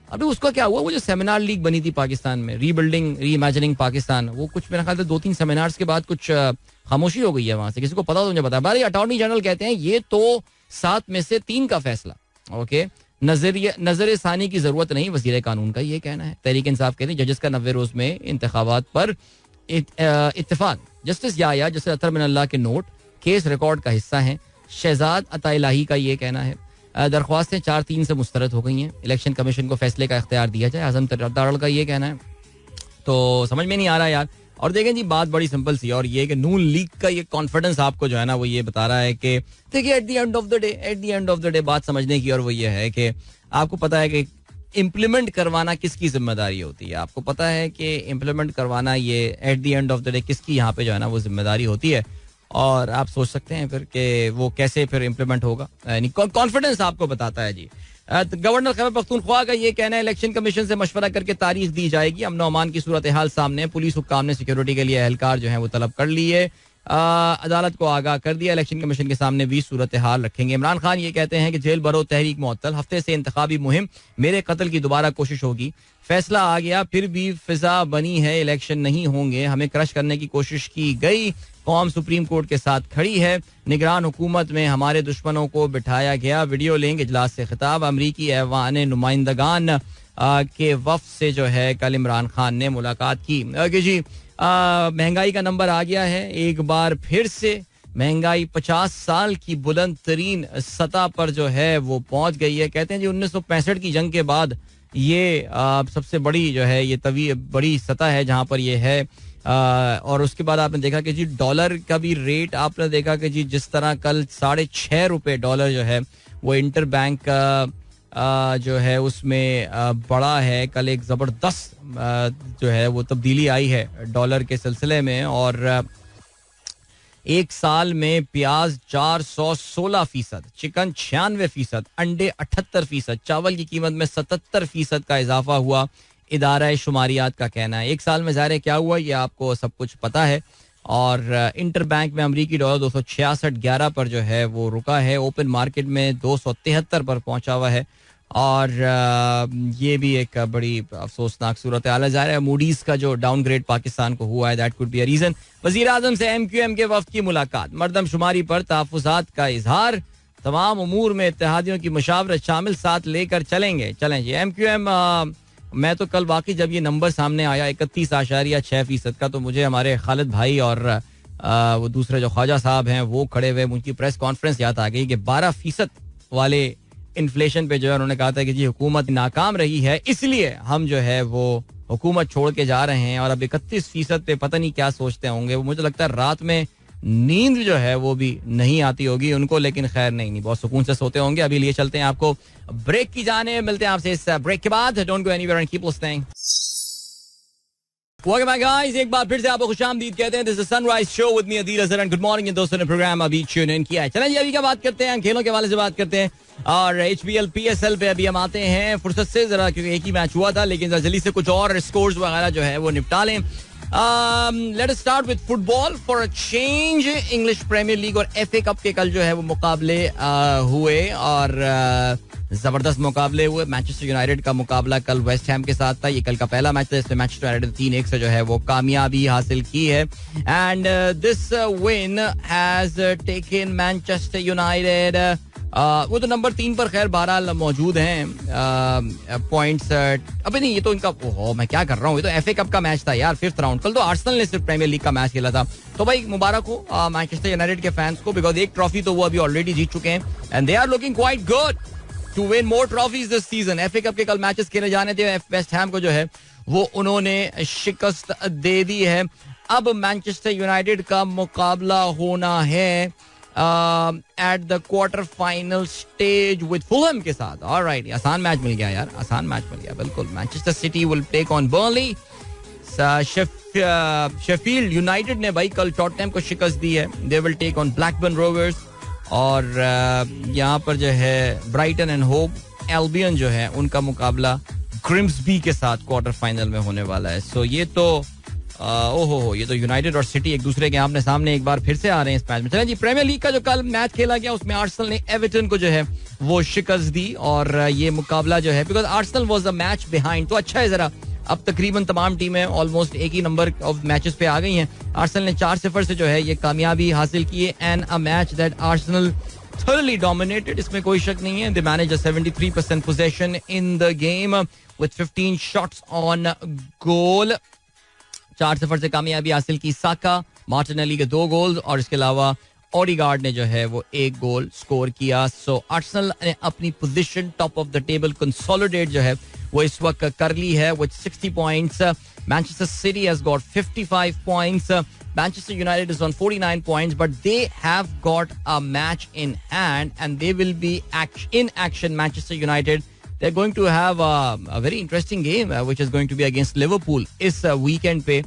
अभी उसका क्या हुआ, वो जो सेमिनार लीग बनी थी पाकिस्तान में, रीबिल्डिंग री इमेजिनिंग पाकिस्तान, वो कुछ मेरे ख्याल से 2-3 सेमिनार्स के बाद कुछ खामोशी हो गई है वहां से. किसी को पता तो मुझे बता. भाई अटॉर्नी जनरल कहते हैं ये तो 7 में से 3 का फैसला. ओके, नजर सानी की जरूरत नहीं, वजीर कानून का ये कहना है. तहरीक इंसाफ कहती है जजेस का 90 रोज में इंतखाबात पर इत्तेफाक जस्टिस याया जस्टिस अतर बिन अल्लाह के नोट केस रिकॉर्ड का हिस्सा हैं. शहजाद अताइलाही का ये कहना है. दरख्वास्तें 4-3 से मुस्तरद हो गई हैं. इलेक्शन कमीशन को फैसले का इख्तियार दिया जाए. आजम तराड़ का ये कहना है. तो समझ में नहीं आ रहा यार. और देखें जी, बात बड़ी सिंपल सी और ये कि नून लीग का ये कॉन्फिडेंस आपको जो है ना वो ये बता रहा है कि देखिए eight the end of the day बात समझने की, और वो ये है कि आपको पता है कि इम्प्लीमेंट करवाना किसकी जिम्मेदारी होती है. आपको पता है कि इम्प्लीमेंट करवाना ये eight the end of the day किसकी यहाँ पे जो है ना वो जिम्मेदारी होती है. और आप सोच सकते हैं फिर कि वो कैसे फिर इम्प्लीमेंट होगा. यानी कॉन्फिडेंस आपको बताता है जी. गवर्नर खैबर पख्तूनख्वा का ये कहना है इलेक्शन कमीशन से मशवरा करके तारीख दी जाएगी. अमन अमान की सूरत हाल सामने. पुलिस हुक्काम ने सिक्योरिटी के लिए एहलकार जो है वो तलब कर लिए. अदालत को आगाह कर दिया. इलेक्शन कमीशन के सामने 20 सूरत हाल रखेंगे. इमरान खान ये कहते हैं कि जेल भरो तहरीक मुअत्तल. हफ्ते से इंतखाबी मुहिम. मेरे कत्ल की दोबारा कोशिश होगी. फैसला आ गया फिर भी फिजा बनी है. इलेक्शन नहीं होंगे. हमें क्रश करने की कोशिश की गई. कौम सुप्रीम कोर्ट के साथ खड़ी है. निगरान हुकूमत में हमारे दुश्मनों को बिठाया गया. वीडियो लिंक इजलास से खिताब. अमरीकी ऐवान नुमाइंदगान के वफ्द से जो है कल इमरान खान ने मुलाकात की. जी, महंगाई का नंबर आ गया है एक बार फिर से. महंगाई 50 साल की बुलंद तरीन सतह पर जो है वो पहुंच गई है. कहते हैं जी 1965 की जंग के बाद ये सबसे बड़ी जो है ये बड़ी सतह है जहां पर ये है. और उसके बाद आपने देखा कि जी डॉलर का भी रेट आपने देखा कि जी जिस तरह कल $6.5 डॉलर जो है वो इंटर बैंक जो है उसमें बड़ा है. कल एक ज़बरदस्त जो है वो तब्दीली आई है डॉलर के सिलसिले में. और एक साल में प्याज 416%, चिकन 96%, अंडे 78%, चावल की कीमत में 77% का इजाफा हुआ. इदारा शुमारियात का कहना है. एक साल में ज़ाहिर क्या हुआ ये आपको सब कुछ पता है. और इंटर बैंक में अमरीकी डॉलर 266.11 पर जो है वो रुका है. ओपन मार्केट में 273 पर पहुंचा हुआ है. और ये भी एक बड़ी अफसोसनाक सूरत हाल है. ज़ाहिर है मूडीज का जो डाउनग्रेड पाकिस्तान को हुआ है that could be a reason. वज़ीर आज़म से MQM के वफ्द की मुलाकात. मरदमशुमारी पर तहफ़्फ़ुज़ात का इजहार. तमाम उमूर में इत्तेहादियों की मुशावरत शामिल साथ लेकर चलेंगे. चलें जी MQM. मैं तो कल वाकई जब ये नंबर सामने आया 31.6% का तो मुझे हमारे खालिद भाई और वो दूसरे जो ख्वाजा साहब हैं वो खड़े हुए उनकी प्रेस कॉन्फ्रेंस याद आ गई कि 12% वाले इन्फ्लेशन पे जो है उन्होंने कहा था कि जी हुकूमत नाकाम रही है इसलिए हम जो है वो हुकूमत छोड़ के जा रहे हैं. और अब 31% पे पता नहीं क्या सोचते होंगे वो. मुझे लगता है रात में नींद जो है वो भी नहीं आती होगी उनको. लेकिन खैर नहीं बहुत सुकून से सोते होंगे. अभी लिए चलते हैं आपको ब्रेक की जाने. मिलते हैं आपसे इस ब्रेक के बाद. Don't go anywhere and keep listening. Welcome back guys. एक बार फिर से आपको खुशामदीद कहते हैं. This is sunrise show with me Adeel Azhar and good morning. दोस्तों ने प्रोग्राम अभी ट्यून इन किया है. चलें जी अभी क्या बात करते हैं. खेलों के हवाले से बात करते हैं. और HBL PSL पे अभी हम आते हैं फुर्सत से जरा क्योंकि एक ही मैच हुआ था. लेकिन जरा जल्दी से कुछ और स्कोर्स वगैरह जो है वो निपटा लें. Let us start with football for a change. English premier league और FA कप के कल जो है वो मुकाबले हुए और जबरदस्त मुकाबले हुए. मैनचेस्टर यूनाइटेड का मुकाबला कल वेस्ट हैम के साथ था. ये कल का पहला मैच था जिसमें मैनचेस्टर यूनाइटेड 3-1 से जो है वो कामयाबी हासिल की है. And this win has taken Manchester United वो तो नंबर 3 पर खैर बहरहाल मौजूद हैं पॉइंट्स. अबे नहीं ये तो इनका मैं क्या कर रहा हूँ. ये तो FA कप का मैच था यार 5th राउंड. कल तो आर्सेनल ने सिर्फ प्रीमियर लीग का मैच खेला था. तो भाई मुबारक हो मैनचेस्टर यूनाइटेड के फैंस को बिकॉज एक ट्रॉफी तो वो अभी ऑलरेडी जीत चुके हैं and they are looking quite good to win more trophies this season. FA cup के कल मैचेस खेले जाने थे. वेस्ट हैम को जो है वो उन्होंने शिकस्त दे दी है. अब मैनचेस्टर यूनाइटेड का मुकाबला होना है at the quarter final stage with Fulham के साथ. ऑलराइट आसान मैच मिल गया यार. आसान मैच मिल गया बिल्कुल. Manchester City will take on Burnley. Sheffield United ने भाई कल टॉटनहम को शिकस्त दी है. They will take on Blackburn Rovers. और यहाँ पर जो है ब्राइटन एंड होव एल्बियन जो है उनका मुकाबला ग्रिम्सबी के साथ क्वार्टर फाइनल में होने वाला है. सो ये तो ये तो यूनाइटेड और सिटी एक दूसरे के आमने सामने एक बार फिर से आ रहे हैं इस मैच में. चलें जी प्रीमियर लीग का जो कल मैच खेला गया उसमें आर्सेनल ने एवर्टन को जो है वो शिकस्त दी. और ये मुकाबला जो है because Arsenal was a match behind तो अच्छा है जरा. अब तकरीबन तमाम टीमें ऑलमोस्ट एक ही नंबर ऑफ मैचेस पे आ गई हैं. आर्सेनल ने 4-0 से जो है ये कामयाबी हासिल की है. And a match that Arsenal thoroughly dominated. इसमें कोई शक नहीं है. They managed a 73% possession in the game with 15 shots on goal. 4-0 से कामयाबी हासिल की. साका, मार्टिनेली के 2 गोल्स और इसके अलावा ओडिगार्ड ने जो है वो 1 गोल स्कोर किया. सो आर्सेनल ने अपनी position top of the table consolidate जो है वो इस वक्त कर ली है with 60 points. Manchester city has got 55 points. Manchester United is on 49 points, but they have got a match in hand and they will be in action. Manchester United, they're going to have a very interesting game which is going to be against Liverpool इस weekend पे.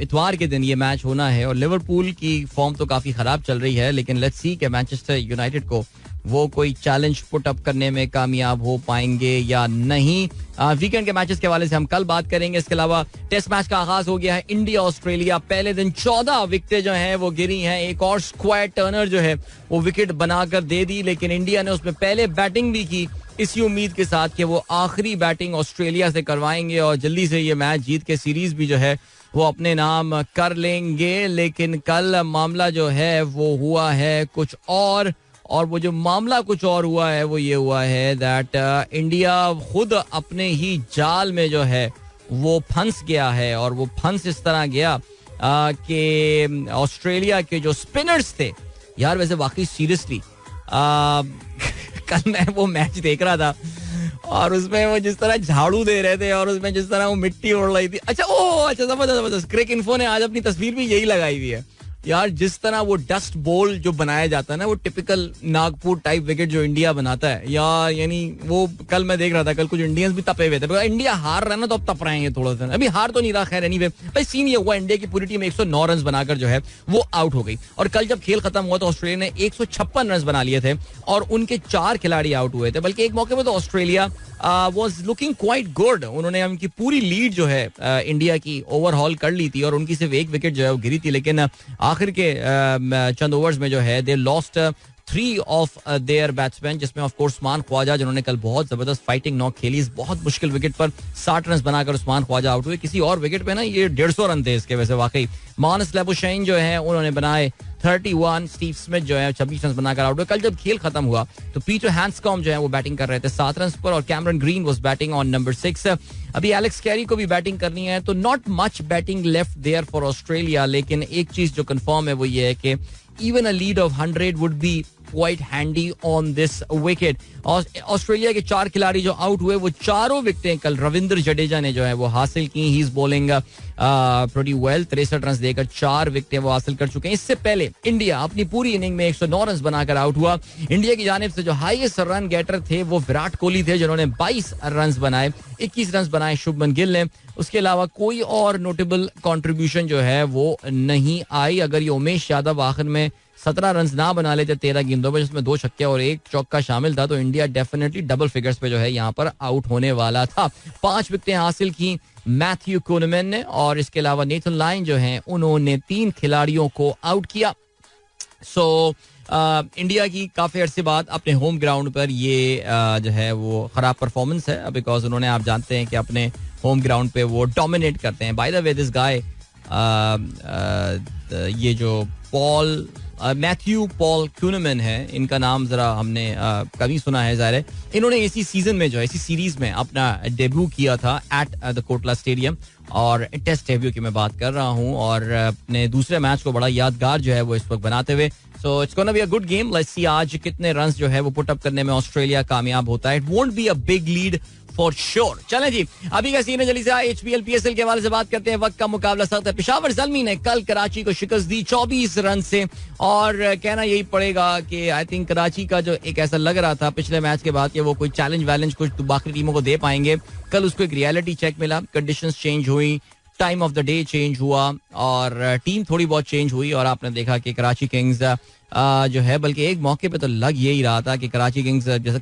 इतवार के दिन ये match होना है और Liverpool की फॉर्म तो काफी खराब चल रही है, लेकिन लेट्स सी कि मैनचेस्टर यूनाइटेड को वो कोई चैलेंज पुट अप करने में कामयाब हो पाएंगे या नहीं. वीकेंड के मैचेस के हवाले से हम कल बात करेंगे. इसके अलावा टेस्ट मैच का आगाज हो गया है. इंडिया ऑस्ट्रेलिया, पहले दिन 14 विकेटें जो हैं वो गिरी हैं. एक और स्क्वायर टर्नर जो है वो विकेट बनाकर दे दी, लेकिन इंडिया ने उसमें पहले बैटिंग भी की इसी उम्मीद के साथ कि वो आखिरी बैटिंग ऑस्ट्रेलिया से करवाएंगे और जल्दी से ये मैच जीत के सीरीज भी जो है वो अपने नाम कर लेंगे. लेकिन कल मामला जो है वो हुआ है कुछ और वो जो मामला कुछ और हुआ है वो ये हुआ है दैट इंडिया खुद अपने ही जाल में जो है वो फंस गया है. और वो फंस इस तरह गया कि ऑस्ट्रेलिया के जो स्पिनर्स थे यार, वैसे वाकई सीरियसली कल मैं वो मैच देख रहा था और उसमें वो जिस तरह झाड़ू दे रहे थे और उसमें जिस तरह वो मिट्टी उड़ रही थी. अच्छा जबरदस्त. क्रिक इन्फो ने आज अपनी तस्वीर भी यही लगाई हुई है यार. जिस तरह वो डस्ट बोल जो बनाया जाता है ना, वो टिपिकल नागपुर टाइप विकेट जो इंडिया बनाता है यार, यानी वो कल मैं देख रहा था, कल कुछ इंडियंस भी तपे हुए थे. इंडिया हार रहा है ना तो अब तप रहे हैं थोड़ा सा. अभी हार तो नहीं रहा, खैर एनीवे भाई सीन ये हुआ इंडिया की पूरी टीम 109 रन बनाकर जो है वो आउट हो गई. और कल जब खेल खत्म हुआ तो ऑस्ट्रेलिया ने 156 रन बना लिए थे और उनके 4 खिलाड़ी आउट हुए थे. बल्कि एक मौके पर तो Australia was looking quite good. उन्होंने उनकी पूरी लीड जो है इंडिया की ओवरऑल कर ली थी और उनकी सिर्फ 1 विकेट जो है वो गिरी थी. लेकिन आखिर के चंद ओवर्स में जो है they lost 3 of their batsman, जिसमें ऑफ कोर्स उस्मान ख्वाजा जिन्होंने कल बहुत जबरदस्त फाइटिंग नॉक खेली. इस बहुत मुश्किल विकेट पर 60 रन बनाकर उस्मान ख्वाजा आउट हुए. किसी और विकेट पे ना ये 150 रन थे इसके. वैसे वाकई मानस लेबुशैन जो है उन्होंने बनाए 31. स्टीव स्मिथ जो है 26 रन बनाकर आउट हुए. कल जब खेल खत्म हुआ तो पीटर हैंड्सकॉम्ब जो है वो बैटिंग कर रहे थे 7 रन पर और Cameron green was batting on number 6. अभी एलेक्स कैरी को भी बैटिंग करनी है तो not much batting left there for Australia. लेकिन एक चीज जो कंफर्म है वो ये है कि even a lead of 100 would be quite handy on this wicket. Australia के 4 खिलाड़ी जो आउट हुए वो चारों विकेटें कल रविंद्र जडेजा ने जो है वो हासिल की. He is bowling pretty well. 63 run देकर 4 विकेटें वो हासिल कर चुके हैं. इससे पहले इंडिया अपनी पूरी इनिंग में 109 रन बनाकर आउट हुआ. इंडिया की जानिब से जो हाईएस्ट रन गेटर थे वो विराट कोहली थे जिन्होंने 22 रन बनाए. 21 रन बनाए शुभमन गिल ने. उसके अलावा कोई और नोटेबल कंट्रीब्यूशन जो है वो नहीं आई. अगर ये उमेश यादव आखिर में 17 रन ना बना लेते 13 गेंदों में, जिसमें 2 छक्के और 1 चौका शामिल था, तो इंडिया डेफिनेटली डबल फिगर्स पे जो है यहाँ पर आउट होने वाला था. 5 विकेटें हासिल की मैथ्यू कुनमैन ने और इसके अलावा नेथन लाइन जो हैं उन्होंने 3 खिलाड़ियों को आउट किया. सो इंडिया की काफी अरसे बाद अपने होम ग्राउंड पर ये जो है वो खराब परफॉर्मेंस है, बिकॉज उन्होंने, आप जानते हैं कि अपने होम ग्राउंड पे वो डोमिनेट करते हैं. Bye the way this guy ये जो मैथ्यू पॉल क्यूनमैन है, इनका नाम जरा हमने कभी सुना है. ज़ाहिर है इन्होंने इसी सीजन में जो है इसी सीरीज में अपना डेब्यू किया था एट द कोटला स्टेडियम और टेस्ट डेब्यू की मैं बात कर रहा हूं और अपने दूसरे मैच को बड़ा यादगार जो है वो इस वक्त बनाते हुए. So it's gonna be a good game. Let's see आज कितने रन्स जो है वो पुट अप करने में ऑस्ट्रेलिया कामयाब होता है. It won't be a big lead for sure. चलें जी, अभी का सीन है जल्दी से HPL PSL के हवाले से बात करते हैं. वक्त का मुकाबला सख्त है. पेशावर ज़ल्मी ने कल कराची को शिकस्त दी 24 रन से और कहना यही पड़ेगा कि आई थिंक कराची का जो एक ऐसा लग रहा था पिछले मैच के बाद कि वो कोई चैलेंज वैलेंज कुछ बाकी टीमों को दे पाएंगे, कल उसको एक रियलिटी चेक मिला. कंडीशंस चेंज हुई, time of the day change हुआ और टीम थोड़ी बहुत चेंज हुई और आपने देखा कि कराची किंग्स जो है, बल्कि एक मौके पे तो लग यही रहा था कि कराची किंग्स जैसे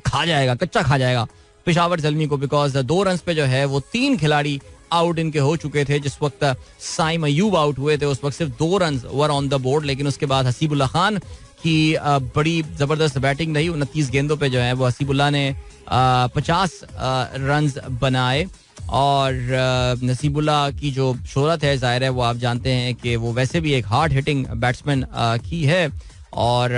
कच्चा खा जाएगा पेशावर ज़ल्मी को, बिकॉज 2 रन पे जो है वो 3 खिलाड़ी आउट इनके हो चुके थे. जिस वक्त साइम अयूब आउट हुए थे उस वक्त सिर्फ 2 run were on the board, लेकिन उसके बाद हसीबुल्ला खान की बड़ी जबरदस्त बैटिंग रही. 29 गेंदों पे जो है वो हसीबुल्ला ने 50 रन बनाए और नसीबुल्ला की जो शोहरत है जाहिर है वो आप जानते हैं कि वो वैसे भी एक हार्ड हिटिंग बैट्समैन की है और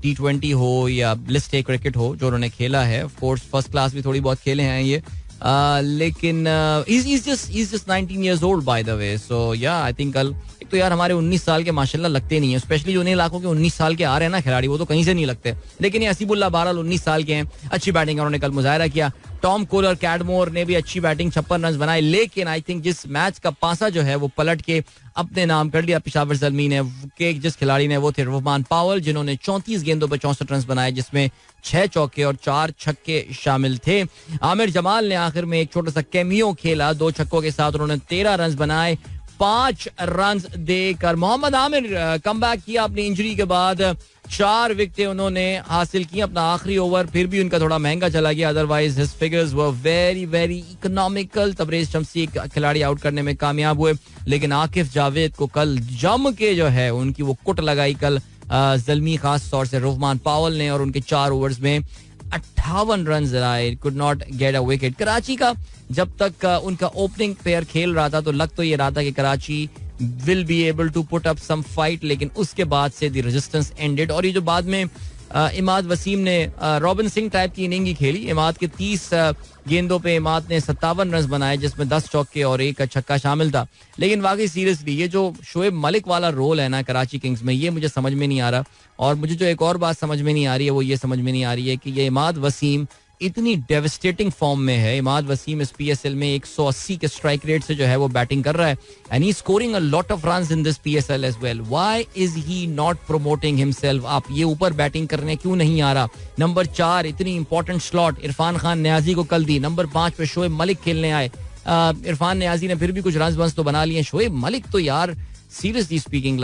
T20 हो या लिस्ट ए क्रिकेट हो जो उन्होंने खेला है, ऑफ कोर्स फर्स्ट क्लास भी थोड़ी बहुत खेले हैं ये, लेकिन he's just 19 years old by the way. So yeah, I think कल एक तो यार हमारे 19 साल के माशाल्लाह लगते नहीं है, स्पेशली जो उन इलाकों के 19 साल के आ रहे हैं ना खिलाड़ी, वो तो कहीं से नहीं लगते. लेकिन ये हसीबुल्लाह बहरहाल 19 साल के हैं, अच्छी बैटिंग उन्होंने कल मुजाहरा किया. टॉम कोल और कैडमोर ने भी अच्छी बैटिंग, 56 रन बनाए. लेकिन आई थिंक जिस मैच का पासा जो है वो पलट के अपने नाम कर लिया पेशावर ज़ल्मी ने, के जिस खिलाड़ी ने, वो थे रहमान पावल, जिन्होंने 34 गेंदों पर 64 रन बनाए, जिसमें 6 चौके और 4 छक्के शामिल थे. आमिर जमाल ने आखिर में एक छोटा सा कैमियो खेला, 2 छक्कों के साथ उन्होंने 13 रन बनाए 5 रन देकर. मोहम्मद आमिर कम बैक किया अपनी इंजरी के बाद, 4 विकेटें उन्होंने हासिल की. अपना आखिरी ओवर फिर भी उनका थोड़ा महंगा चला गया, otherwise his figures were very very economical. Tabraiz Shamsi एक खिलाड़ी आउट करने में कामयाब हुए, लेकिन आकिफ जावेद को कल जम के जो है उनकी वो कुट लगाई कल ज़ल्मी, खास तौर से रहमान पावल ने, और उनके 4 ओवर्स में 58 रन आए, could not get a wicket. Karachi का जब तक उनका ओपनिंग पेयर खेल रहा था तो लग तो ये रहा था कि Karachi will be able to put up some fight, लेकिन उसके बाद से द रेजिस्टेंस एंडेड. और ये जो बाद में इमाद वसीम ने रॉबिन सिंह टाइप की इनिंग खेली, इमाद के 30 गेंदों पे इमाद ने 57 रन बनाए, जिसमें 10 चौके और 1 छक्का शामिल था. लेकिन वाकई सीरियसली ये जो शोएब मलिक वाला रोल है ना कराची किंग्स में, ये मुझे समझ में नहीं आ रहा. और मुझे जो एक और बात समझ में नहीं आ रही है वो ये समझ में नहीं आ रही है कि ये इमाद वसीम इतनी डेविस्टेटिंग फॉर्म में है. इमाद वसीम इस पीएसएल में 180 के स्ट्राइक रेट से जो है वो बैटिंग कर रहा है, and he scoring a lot of runs in this PSL as well. Why is he not promoting himself? आप ये ऊपर बैटिंग करने क्यों नहीं आ रहा? नंबर 4 इतनी इंपॉर्टेंट स्लॉट इरफान खान न्याजी को कल दी. नंबर 5 पे शोएब मलिक खेलने आए. इरफान न्याजी ने फिर भी कुछ रन तो बना लिए. शोएब मलिक तो यार सीरियसली स्पीकिंग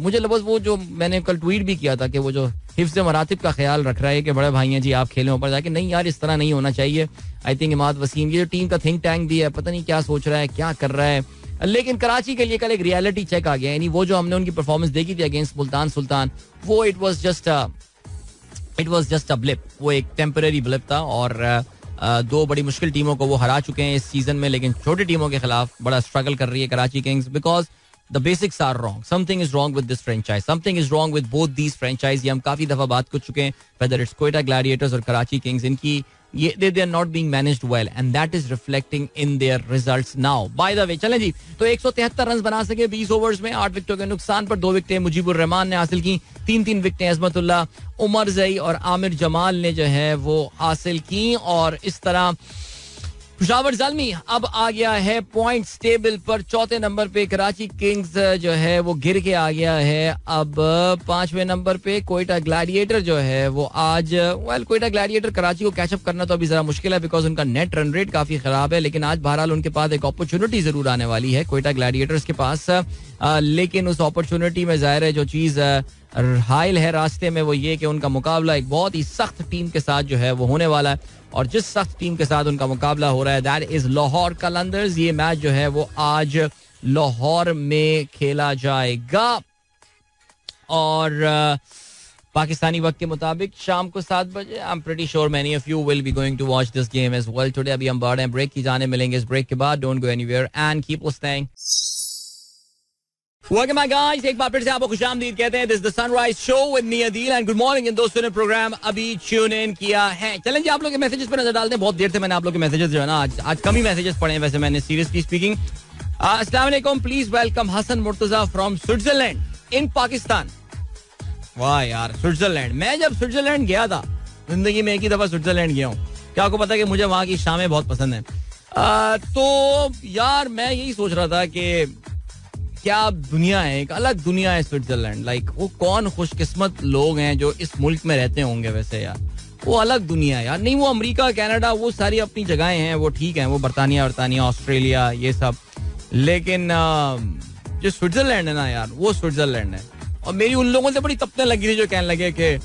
मुझे लगा वो जो मैंने कल ट्वीट भी किया था कि वो जो हिफ्ज़ मरातिब का ख्याल रख रहा है कि बड़े भाई हैं जी आप खेलें ऊपर जाके, नहीं यार इस तरह नहीं होना चाहिए. आई थिंक इमाद वसीम ये जो टीम का थिंक टैंक भी है, पता नहीं क्या सोच रहा है, क्या कर रहा है. लेकिन कराची के लिए कल एक रियलिटी चेक आ गया, यानी वो जो हमने उनकी परफॉर्मेंस देखी थी अगेंस्ट मुल्तान सुल्तान, वो it was just a blip, वो एक टेम्पररी ब्लिप था. और 2 बड़ी मुश्किल टीमों को वो हरा चुके हैं इस सीजन में, लेकिन छोटी टीमों के खिलाफ बड़ा स्ट्रगल कर रही है Karachi Kings, because the basics are wrong. Something is wrong with this franchise. Something is wrong with both these franchises. ये हम काफी दफा बात कर चुके हैं, whether it's Quetta Gladiators और Karachi Kings, इनकी ये they are not being managed well, and that is reflecting in their results now. By the way, चलें जी, तो 173 रन बना सके 20 ओवर्स में, 8 विकेटों के नुकसान पर 2 विकेटें मुजीबुर रहमान ने हासिल की, 3 विकेटें अजमतुल्लाह, उमर जई और आमिर जमाल ने जो है वो हासिल की. और इस तरह पेशावर ज़ल्मी अब आ गया है पॉइंट्स टेबल पर 4थे नंबर पे. कराची किंग्स जो है वो गिर के आ गया है अब 5वें नंबर पे. कोयटा ग्लैडिएटर जो है वो आज कोयटा ग्लैडिएटर कराची को कैचअप करना तो अभी जरा मुश्किल है, बिकॉज उनका नेट रन रेट काफी खराब है. लेकिन आज बहरहाल उनके पास एक अपॉर्चुनिटी जरूर आने वाली है कोयटा ग्लैडिएटर्स के पास. लेकिन उस अपॉर्चुनिटी में जाहिर है जो चीज हाइल है रास्ते में वो ये कि उनका मुकाबला एक बहुत ही सख्त टीम के साथ जो है वो होने वाला है. और जिस सख्त टीम के साथ उनका मुकाबला हो रहा है दैट इज लाहौर कलंदर्स. ये मैच जो है वो आज लाहौर में खेला जाएगा और पाकिस्तानी वक्त के मुताबिक शाम को 7 बजे. I am pretty sure many of you will be going to watch this game as well today. अभी हम बढ़ रहे हैं ब्रेक की जाने, मिलेंगे इस ब्रेक के बाद. Don't go anywhere and keep listening. Welcome back guys, एक बार फिर से आपको खुशामदीद कहते हैं. This is the Sunrise Show with me Adil and good morning. इन दोस्तों ने प्रोग्राम अभी ट्यून इन किया है. चलें जी आप लोग के मैसेजेस पर नजर डालते हैं. बहुत देर से मैंने आप लोग के मैसेजेस जो है ना आज कम ही मैसेजेस पढ़े हैं वैसे मैंने, सीरियसली स्पीकिंग. अस्सलाम वालेकुम, please welcome Hasan Murtaza from Switzerland in Pakistan. वाह यार स्विट्जरलैंड, मैं जब स्विट्जरलैंड गया था जिंदगी में एक ही दफा स्विट्जरलैंड गया हूँ. क्या आपको पता है कि मुझे वहाँ की शामें बहुत पसंद है. तो यार मैं यही सोच रहा था कि क्या दुनिया है, एक अलग दुनिया है स्विट्जरलैंड. लाइक वो कौन खुशकिस्मत लोग हैं जो इस मुल्क में रहते होंगे. वैसे यार वो अलग दुनिया है यार. नहीं वो अमेरिका कनाडा वो सारी अपनी जगहें हैं, वो ठीक है, वो बरतानिया ऑस्ट्रेलिया ये सब, लेकिन जो स्विट्जरलैंड है ना यार वो स्विट्जरलैंड है. और मेरी उन लोगों से बड़ी तपने लगी थी जो कहने लगे कि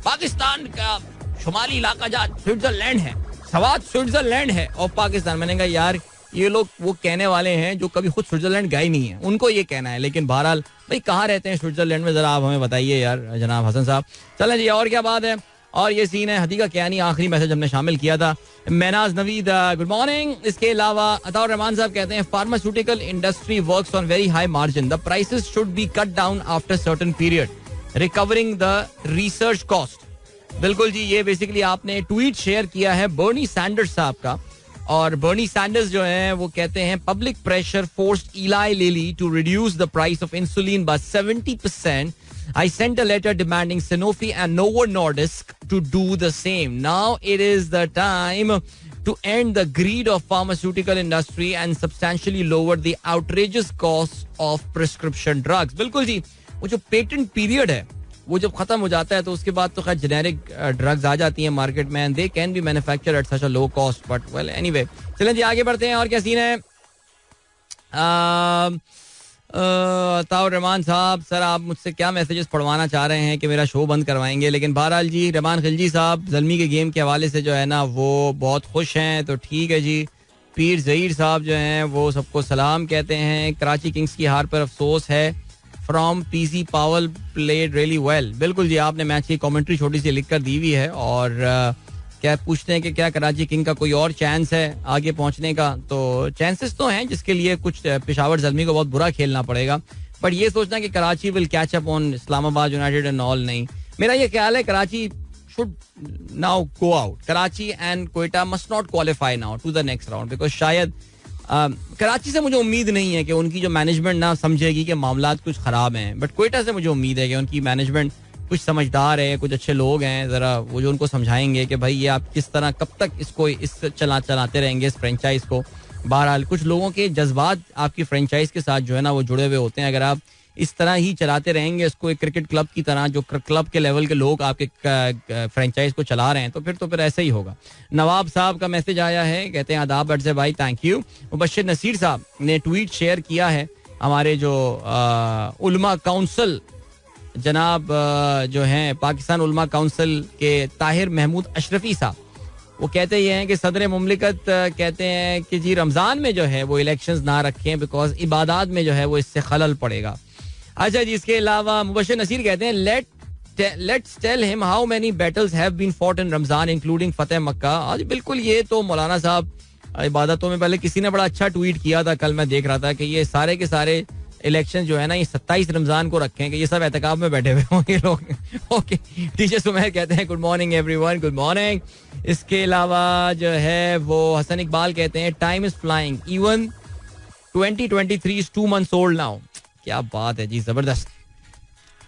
पाकिस्तान का शुमाली इलाका जहाँ स्विट्जरलैंड है, सवाद स्विट्जरलैंड है और पाकिस्तान. मैंने कहा यार ये लोग वो कहने वाले हैं जो कभी खुद स्विट्जरलैंड गए नहीं है, उनको ये कहना है. लेकिन बहरहाल भाई कहाँ रहते हैं स्विट्जरलैंड में, जरा आप हमें बताइए यार जनाब हसन साहब. चलें जी और क्या बात है. और ये सीन है हदीका कियानी, आखिरी मैसेज हमने शामिल किया था. Menaz Naveed good morning. इसके अलावा अताउर रहमान साहब कहते हैं pharmaceutical industry works on very high margin, the prices should be cut down after certain period recovering the research cost. बिल्कुल जी, ये बेसिकली आपने ट्वीट शेयर किया है बर्नी सैंडर्स साहब का. और बर्नी सैंडर्स जो हैं वो कहते हैं public pressure forced Eli Lilly to reduce the price of insulin by 70%. I sent a letter demanding Sanofi and Novo Nordisk to do the same. Now it is the time to end the greed of pharmaceutical industry and substantially lower the outrageous cost of prescription drugs. बिल्कुल जी, वो जो patent period है वो जब खत्म हो जाता है तो उसके बाद तो खैर जेनेरिक ड्रग्स आ जाती हैं मार्केट में, they can be manufactured at such a low cost, but well anyway. चलें जी आगे बढ़ते हैं. और क्या सीन है? ताउर रहमान साहब, सर आप मुझसे क्या मैसेजेस पढ़वाना चाह रहे हैं कि मेरा शो बंद करवाएंगे? लेकिन बहरहाल जी, रहमान खिलजी साहब ज़ल्मी के गेम के हवाले से जो है ना वो बहुत खुश हैं, तो ठीक है जी. पीर ज़हीर साहब जो हैं वो सबको सलाम कहते हैं. कराची किंग्स की हार पर अफसोस है. फ्रॉम पीसी पावल प्लेड रियली वेल. बिल्कुल जी, आपने मैच की कमेंट्री छोटी सी लिख कर दी हुई है. और क्या पूछते हैं कि क्या कराची किंग का कोई और चांस है आगे पहुंचने का? तो चांसेस तो हैं, जिसके लिए कुछ पेशावर ज़ल्मी को बहुत बुरा खेलना पड़ेगा. बट ये सोचना कि Karachi will catch up on Islamabad United and all, नहीं. मेरा ये ख्याल है Karachi should now go out. Karachi and Quetta must not qualify now to the next round, because शायद कराची से मुझे उम्मीद नहीं है कि उनकी जो मैनेजमेंट ना समझेगी कि मामलात कुछ खराब हैं. बट क्वेटा से मुझे उम्मीद है कि उनकी मैनेजमेंट कुछ समझदार है, कुछ अच्छे लोग हैं, जरा वो जो उनको समझाएंगे कि भाई ये आप किस तरह कब तक इसको चलाते रहेंगे इस फ्रेंचाइज को. बहरहाल कुछ लोगों के जज्बात आपकी फ्रेंचाइज के साथ जो है ना वो जुड़े हुए होते हैं. अगर आप इस तरह ही चलाते रहेंगे इसको एक क्रिकेट क्लब की तरह, जो क्लब के लेवल के लोग आपके फ्रेंचाइज को चला रहे हैं, तो फिर ऐसा ही होगा. नवाब साहब का मैसेज आया है, कहते हैं आदाब अरसे भाई, थैंक यू. मुबश्शिर नसीर साहब ने ट्वीट शेयर किया है. हमारे जो उलमा काउंसिल जनाब जो हैं पाकिस्तान उलमा काउंसिल के ताहिर महमूद अशरफी साहब, वो कहते ये हैं कि सदर मुमलिकत कहते हैं कि जी रमज़ान में जो है वो इलेक्शंस ना रखें बिकॉज इबादत में जो है वो इससे खलल पड़ेगा. अच्छा जी, इसके अलावा मुबश्शिर नसीर कहते हैं let's tell him how many battles have been fought in Ramzan including Fateh Makkah. आज बिल्कुल, ये तो मौलाना साहब इबादतों में, पहले किसी ने बड़ा अच्छा ट्वीट किया था कल, मैं देख रहा था कि ये सारे के सारे इलेक्शन जो है ना ये 27 रमजान को रखें कि ये सब एहतिकाफ में बैठे हुए होंगे लोग. ओके, टीचर सुमेर कहते हैं good morning everyone, good morning. इसके अलावा जो है वो हसन इकबाल कहते हैं time is flying, even 2023 is 2 months old now. क्या बात है जी, जबरदस्त.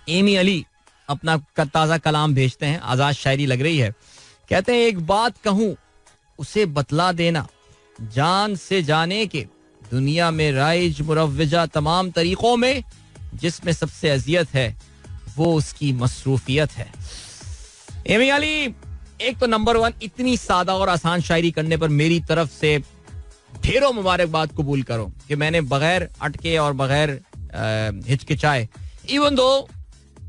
एमी अली अपना ताजा कलाम भेजते हैं, आजाद शायरी लग रही है. कहते हैं एक बात कहूं उसे बतला देना, जान से जाने के दुनिया में राइज मुरव्वजा तमाम तरीकों में, जिसमें सबसे अजियत है वो उसकी मसरूफियत है. एमी अली, एक तो नंबर 1, इतनी सादा और आसान शायरी करने पर मेरी तरफ से ढेरों मुबारकबाद कबूल करो कि मैंने बगैर अटके और बगैर हिचकिचाए, even though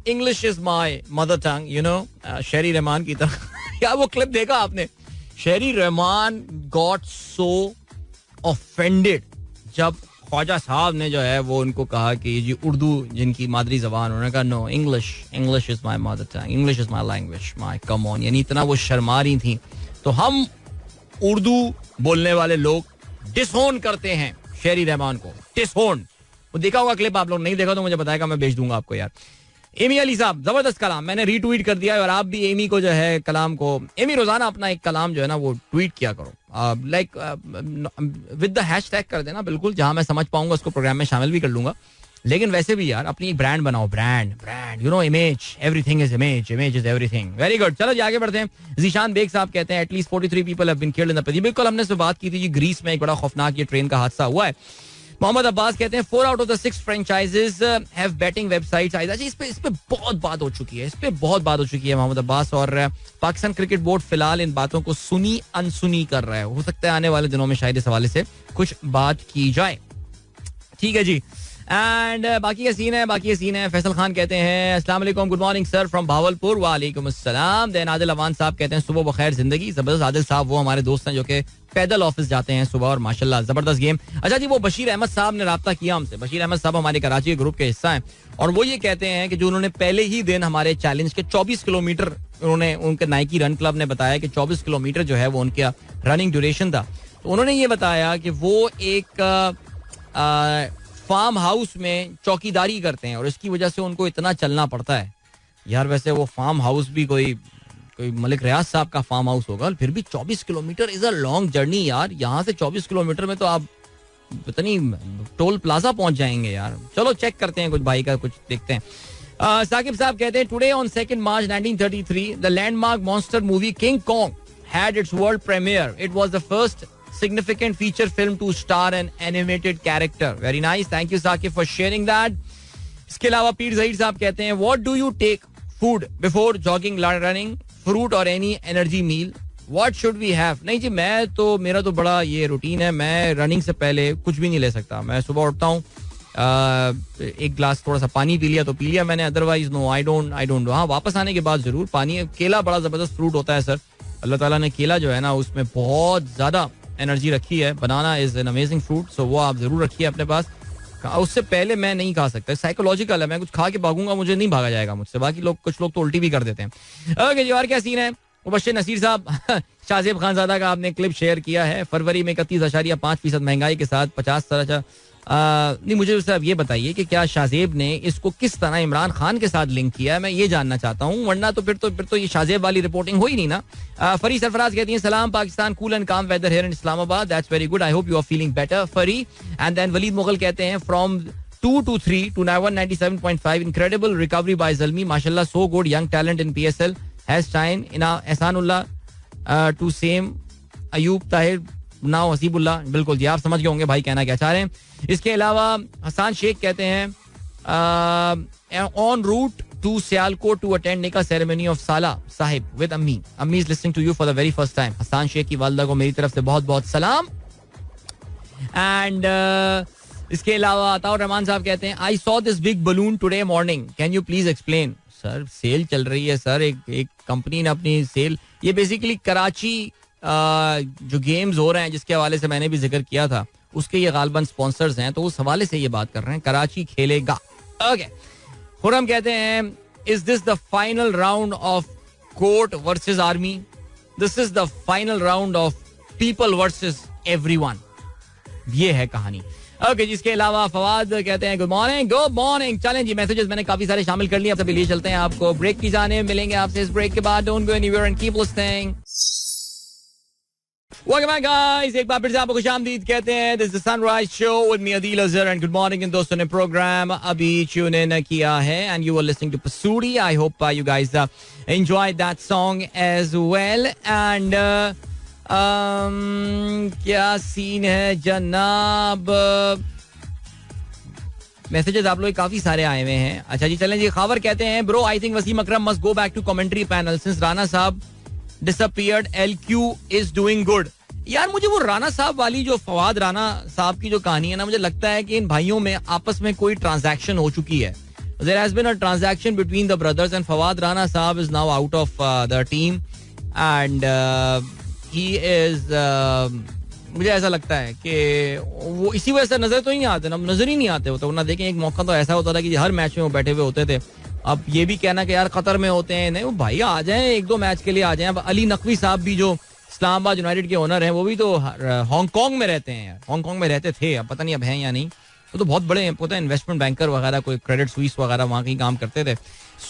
English is my mother tongue, you know, Sherry Rehman की तरह. क्या वो क्लिप देखा आपने? शेरी रहमान गॉट सो ऑफेंडेड जब ख्वाजा साहब ने जो है वो उनको कहा कि जी उर्दू जिनकी मादरी जबान, उन्होंने कहा no, English is my mother tongue, English is my language, my come on. यानी इतना वो शर्मा रही थी. तो हम उर्दू बोलने वाले लोग डिसहोन करते हैं शेरी रहमान को, डिसहोन. वो देखा होगा क्लिप, आप लोग नहीं देखा तो मुझे बताएगा, मैं भेज दूंगा आपको यार. एमी अली साहब, जबरदस्त कलाम, मैंने रीट्वीट कर दिया है. और आप भी एमी को जो है कलाम को, एमी रोजाना अपना एक कलाम जो है ना वो ट्वीट किया करो, लाइक विद द हैशटैग कर देना, बिल्कुल, जहां मैं समझ पाऊंगा उसको प्रोग्राम में शामिल भी कर लूंगा. लेकिन वैसे भी यार अपनी एक ब्रांड बनाओ, brand, you know, image, everything is image is everything. Very good. चलो जी आगे बढ़ते हैं. जीशान बेग साहब कहते हैं at least 43 people have been killed in the plane. बिल्कुल, हमने इसमें बात की थी, ग्रीस में एक बड़ा खौफनाक ये ट्रेन का हादसा हुआ है. मोहम्मद अब्बास कहते हैं 4 out of the 6 franchises have betting websites. इस पे बहुत बात हो चुकी है, मोहम्मद अब्बास. और पाकिस्तान क्रिकेट बोर्ड फिलहाल इन बातों को सुनी अनसुनी कर रहा है. हो सकता है आने वाले दिनों में शायद इस हवाले से कुछ बात की जाए. ठीक है जी. एंड बाकी का सीन है. फैसल खान कहते हैं अस्सलाम वालेकुम, good morning sir from Bahawalpur. वालेकुम अस्सलाम. देन आदिल अवान साहब कहते हैं सुबह बखैर जिंदगी. जबरदस्त. आदिल साहब वो हमारे दोस्त हैं जो कि पैदल ऑफिस जाते हैं सुबह और माशाल्लाह जबरदस्त गेम. अच्छा जी, वो बशीर अहमद साहब ने राब्ता किया हमसे. बशीर अहमद साहब हमारे कराची ग्रुप के हिस्सा हैं और वो ये कहते हैं कि जो उन्होंने पहले ही दिन हमारे चैलेंज के 24 किलोमीटर, उन्होंने उनके नाइकी रन क्लब ने बताया कि 24 किलोमीटर जो है वो उनका रनिंग ड्यूरेशन था. तो उन्होंने ये बताया कि वो एक फार्म हाउस में चौकीदारी करते हैं और इसकी वजह से उनको इतना चलना पड़ता है. यार वैसे वो फार्म हाउस भी कोई कोई मलिक रियाज साहब का फार्म हाउस होगा, फिर भी 24 kilometre is a long journey यार. यहाँ से 24 किलोमीटर में तो आप पता नहीं टोल प्लाजा पहुंच जाएंगे यार. चलो चेक करते हैं, कुछ भाई का कुछ देखते हैं. साकिब साहब कहते हैं today on 2 March 1933 the landmark monster movie king Kong had its world premiere. It was the first significant feature film to star an animated character. Very nice. Thank you, Saqib, for sharing that. इसके अलावा पीर ज़हीर साहब कहते हैं What do you take food before jogging, running, fruit or any energy meal? What should we have? नहीं जी, मेरा तो बड़ा ये रूटीन है. मैं रनिंग से पहले कुछ भी नहीं ले सकता. मैं सुबह उठता हूँ, एक ग्लास थोड़ा सा पानी पी लिया तो पी लिया मैंने, अदरवाइज नो, आई डोंट. हाँ, वापस आने के बाद जरूर पानी. केला बड़ा जबरदस्त फ्रूट होता है सर. अल्लाह ताला ने केला जो है ना उसमें बहुत ज्यादा एनर्जी रखी है. बनाना इज एन अमेजिंग फ्रूट, सो वो आप जरूर रखिए अपने पास. उससे पहले मैं नहीं खा सकता, साइकोलॉजिकल है. मैं कुछ खा के भागूंगा, मुझे नहीं भागा जाएगा मुझसे. बाकी लोग, कुछ लोग तो उल्टी भी कर देते हैं. ओके जी, और क्या सीन है? मुबश्शिर नसीर साहब, शाहजेब खानजादा का आपने क्लिप शेयर किया है. फरवरी में 31.5% महंगाई के साथ 50 नहीं, मुझे उससे अब ये बताइए कि क्या शाहजेब ने इसको किस तरह इमरान खान के साथ लिंक किया है, मैं ये जानना चाहता हूँ. वरना तो फिर तो ये शाहजेब वाली रिपोर्टिंग हो ही नहीं ना. फरी सरफराज कहती हैं सलाम Pakistan, cool and calm weather here in Islamabad. That's very good, I hope you are feeling better Fari. And then Waleed Mughal कहते हैं from 2 to 3 to 197.5 incredible recovery by Zalmi, mashallah, so good, young talent in PSL has shine. Ehsanullah to same Ayub Tahir now Haseebullah. बिल्कुल जी, आप समझ गए होंगे भाई कहना क्या चाह रहे हैं. इसके अलावा हसान शेख कहते हैं on route to Sialkot to attend nikah ceremony of sala sahib with ammi. Ammi is listening to you for the very first time. Hasan Sheikh की वालदा को मेरी तरफ से बहुत बहुत सलाम. एंड इसके अलावा अताउर रहमान साहब कहते हैं I saw this big balloon today morning, can you please explain. Sir sale चल रही है सर, एक कंपनी ने अपनी सेल, ये बेसिकली कराची जो गेम्स हो रहे हैं जिसके हवाले से मैंने भी जिक्र किया था, उसके ये गालबन स्पॉन्सर्स हैं, तो उस हवाले से ये बात कर रहे हैं. कराची खेलेगा. ओके. खुरम कहते हैं is this the final round of court versus army? This is the final round of people versus everyone. ये है कहानी. ओके, जिसके अलावा फवाद कहते हैं गुड मॉर्निंग. चलें जी, मैसेजेस मैंने काफी सारे शामिल कर लिए. अब सभी ले चलते हैं आपको ब्रेक की जाने. मिलेंगे आपसे इस ब्रेक के बाद. Don't go anywhere and keep listening. Welcome back guys, एक बार फिर से आपको खुशामदीद कहते हैं. This is the Sunrise Show with me Adil Azhar and good morning. इन दोस्तों ने प्रोग्राम अभी ट्यून इन किया है and you were listening to Pasuri. I hope you guys enjoyed that song as well. And क्या scene है जनाब? Messages आप लोग काफी सारे आए हुए हैं. अच्छा जी, चलें जी. खबर कहते हैं bro I think Wasim Akram must go back to commentary panel since Rana sahib disappeared. LQ is doing good. यार मुझे वो राणा साहब वाली जो फवाद राणा साहब की जो कहानी है ना, मुझे लगता है कि इन भाइयों में आपस में कोई ट्रांजैक्शन हो चुकी है. There has been a transaction between the brothers and Fawad Rana साहब is now out of the team and he is मुझे ऐसा लगता है कि वो इसी वजह से नजर तो ही नहीं आते ना, नजर ही नहीं आते होते. वरना देखें एक मौका तो ऐसा होता था कि हर मैच में वो बैठे हुए होते थे. अब ये भी कहना कि यार कतर में होते हैं, नहीं वो भाई आ जाएं, एक दो मैच के लिए आ जाएं. अब अली नकवी साहब भी जो इस्लामाबाद यूनाइटेड के ओनर हैं, वो भी तो हांगकांग में रहते हैं यार. हांगकांग में रहते थे, अब पता नहीं अब हैं या नहीं. वो तो बहुत बड़े पता है इन्वेस्टमेंट बैंकर वगैरह, कोई क्रेडिट स्विस वगैरह वहाँ कहीं काम करते थे.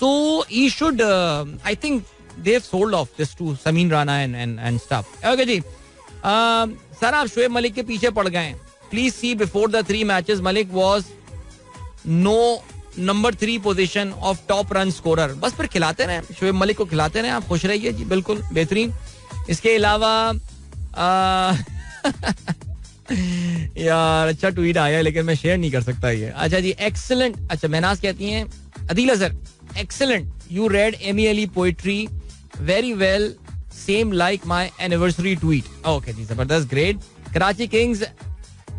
So he should I think they have sold off this to Sameen Rana and stuff. Okay जी. सर आप शोएब मलिक के पीछे पड़ गए. Please see before the 3 matches Malik was no number 3 position of top run scorer. बस फिर खिलाते रहे शोएब मलिक को, खिलाते रहे, आप खुश रहिए जी. बिल्कुल बेहतरीन. इसके अलावा यार अच्छा ट्वीट आया लेकिन मैं शेयर नहीं कर सकता ये. अच्छा जी, एक्सीलेंट. अच्छा महनाज कहती हैं Adeel Azhar excellent, you read MELE poetry very well, same like my anniversary tweet. Okay जी, जबरदस्त, great. Karachi Kings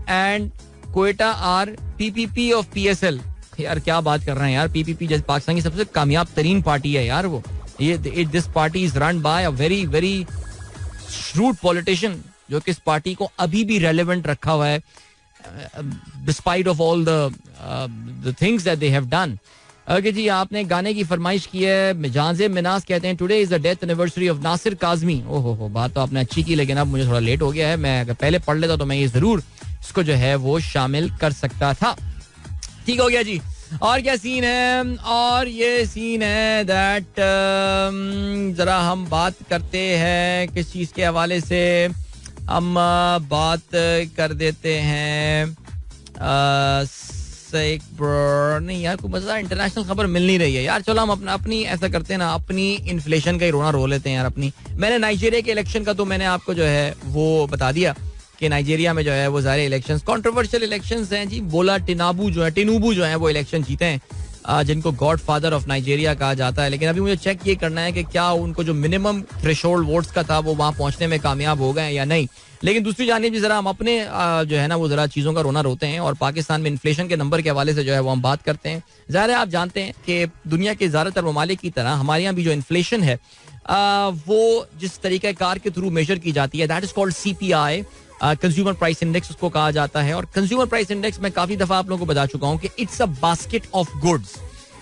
and Quetta are PPP of PSL. यार क्या बात कर रहे हैं यार. PPP जैसे पाकिस्तान की सबसे कामयाब तरीन पार्टी है यार वो. ये this party is run by a very very shrewd politician जो कि इस पार्टी को अभी भी रेलेवेंट रखा हुआ है despite of all the things that they have done. Okay जी, आपने गाने की फरमाइश की है. जानजेब मिनास कहते हैं today is the death anniversary of Nasir Kazmi. ओहो, बात तो आपने अच्छी की लेकिन अब मुझे थोड़ा लेट हो गया है. मैं अगर पहले पढ़ लेता तो मैं ये जरूर इसको जो है वो शामिल कर सकता था. ठीक हो गया जी. और क्या सीन है, और ये सीन है दैट जरा हम बात करते हैं किस चीज के हवाले से, हम बात कर देते हैं एक नहीं यार, कोई मजेदार इंटरनेशनल खबर मिल नहीं रही है यार. चलो हम अपनी ऐसा करते हैं ना, अपनी इन्फ्लेशन का ही रोना रो लेते हैं यार अपनी. मैंने नाइजीरिया के इलेक्शन का तो मैंने आपको जो है वो बता दिया कि नाइजीरिया में जो है वो सारे इलेक्शंस कंट्रोवर्शियल इलेक्शंस हैं जी. बोला टिनुबू जो है वो इलेक्शन जीते हैं, जिनको गॉड फादर ऑफ नाइजीरिया कहा जाता है. लेकिन अभी मुझे चेक ये करना है कि क्या उनको जो मिनिमम थ्रेशोल्ड वोट्स का था वो वहां पहुंचने में कामयाब हो गए या नहीं. लेकिन दूसरी जानिब जरा हम अपने जो है ना वो जरा चीजों का रोना रोते हैं और पाकिस्तान में इन्फ्लेशन के नंबर के हवाले से जो है वो हम बात करते हैं. ज़ाहिर है आप जानते हैं कि दुनिया के ज्यादातर ममालिक की तरह हमारे यहाँ भी जो इन्फ्लेशन है वो जिस तरीके कार के थ्रू मेजर की जाती है, that is called CPI, consumer price index उसको कहा जाता है. और कंज्यूमर प्राइस इंडेक्स में काफी दफा आप लोगों को बता चुका हूं कि it's a basket of goods,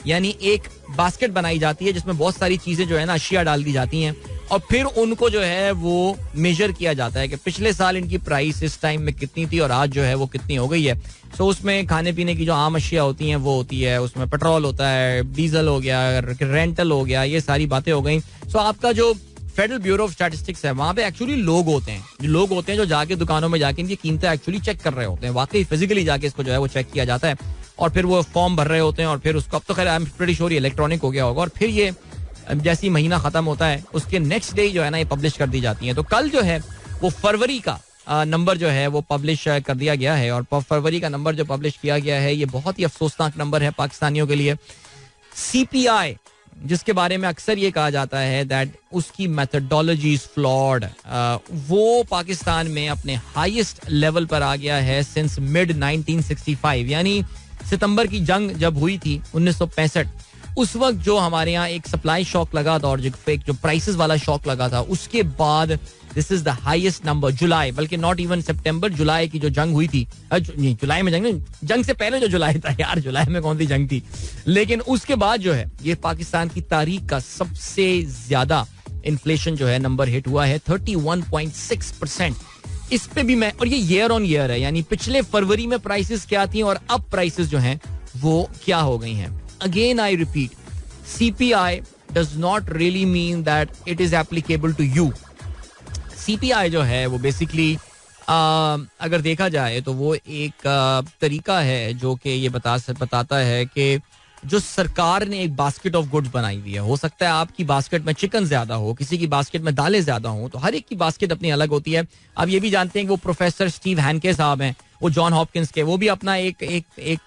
यानी एक बास्केट बनाई जाती है जिसमें बहुत सारी चीजें जो है ना अशिया डाल दी जाती हैं और फिर उनको जो है वो मेजर किया जाता है कि पिछले साल इनकी प्राइस इस टाइम में कितनी थी और आज जो है वो कितनी हो गई है. सो उसमें खाने पीने की जो आम अशिया होती हैं वो होती है, उसमें पेट्रोल होता है, डीजल हो गया, रेंटल हो गया, ये सारी बातें हो गई. सो आपका जो फेडरल ब्यूरो ऑफ स्टैटिस्टिक्स है वहां पे एक्चुअली लोग होते हैं जो जाके दुकानों में जाके इनकी कीमतें एक्चुअली चेक कर रहे होते हैं. वाकई फिजिकली जाके इसको जो है वो चेक किया जाता है और फिर वो फॉर्म भर रहे होते हैं और फिर उसको, अब तो खैर आई एम प्रीटी श्योर ये इलेक्ट्रॉनिक हो गया होगा, और फिर ये जैसे ही महीना खत्म होता है उसके नेक्स्ट डे जो है ना ये पब्लिश कर दी जाती है. तो कल जो है वो फरवरी का नंबर जो है वो पब्लिश कर दिया गया है और फरवरी का नंबर जो पब्लिश किया गया है ये बहुत ही अफसोसनाक नंबर है पाकिस्तानियों के लिए. CPI जिसके बारे में अक्सर ये कहा जाता है दैट उसकी मेथडोलॉजी इज फ्लॉड, वो पाकिस्तान में अपने हाईएस्ट लेवल पर आ गया है सिंस मिड 1965, यानी सितंबर की जंग जब हुई थी 1965 उस वक्त जो हमारे यहाँ एक सप्लाई शॉक लगा था और जो प्राइसेस वाला शॉक लगा था उसके बाद this is the highest number. July, बल्कि नॉट इवन सितंबर, जुलाई की जो जंग हुई थी, जुलाई में जंग से पहले जो जुलाई था यार, जुलाई में कौन सी जंग थी, लेकिन उसके बाद जो है ये पाकिस्तान की तारीख का सबसे ज्यादा इन्फ्लेशन जो है नंबर हिट हुआ है 31.6%. इस पे भी मैं, और ये ईयर ऑन ईयर है, यानी पिछले फरवरी में प्राइसेस क्या थी और अब प्राइसेस जो हैं वो क्या हो गई हैं. Again I repeat, CPI does not really mean that it is applicable to you. CPI जो है वो बेसिकली अगर देखा जाए तो वो एक तरीका है जो कि ये बताता है कि जो सरकार ने एक बास्केट ऑफ गुड्स बनाई हुई है. हो सकता है आपकी बास्केट में चिकन ज्यादा हो, किसी की बास्केट में दालें ज्यादा हो, तो हर एक की बास्केट अपनी अलग होती है. आप ये भी जानते हैं कि वो प्रोफेसर स्टीव हैनके साहब हैं, वो जॉन हॉपकिंस के, वो भी अपना एक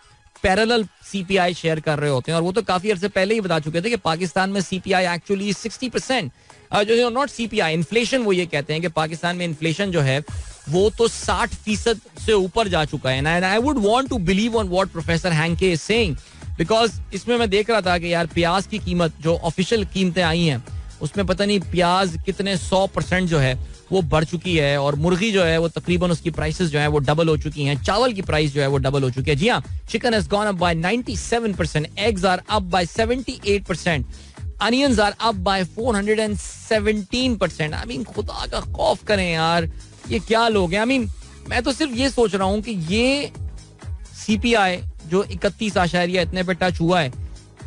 पैरेलल CPI शेयर कर रहे होते हैं और वो तो काफी अर्से पहले ही बता चुके थे कि पाकिस्तान में CPI एक्चुअली 60%, जो नॉट CPI इन्फ्लेशन, वो ये कहते हैं कि पाकिस्तान में इन्फ्लेशन जो है वो तो 60% से ऊपर जा चुका है. And I would want to believe on what professor Hanke is saying, because इसमें मैं देख रहा था कि यार प्याज की कीमत जो ऑफिशियल कीमतें आई हैं उसमें पता नहीं प्याज कितने 100% जो है वो बढ़ चुकी है और मुर्गी जो है वो तकरीबन उसकी प्राइसेस जो है वो डबल हो चुकी हैं. चावल की प्राइस जो है वो डबल हो चुकी है. जी हाँ, chicken has gone up by 97%, eggs are up by 78%, onions are up by 417%. I mean खुदा का खौफ करें यार, ये क्या लोग हैं. आई मीन मैं तो सिर्फ ये सोच रहा हूँ कि ये CPI जो 31 इतने पे टच हुआ है,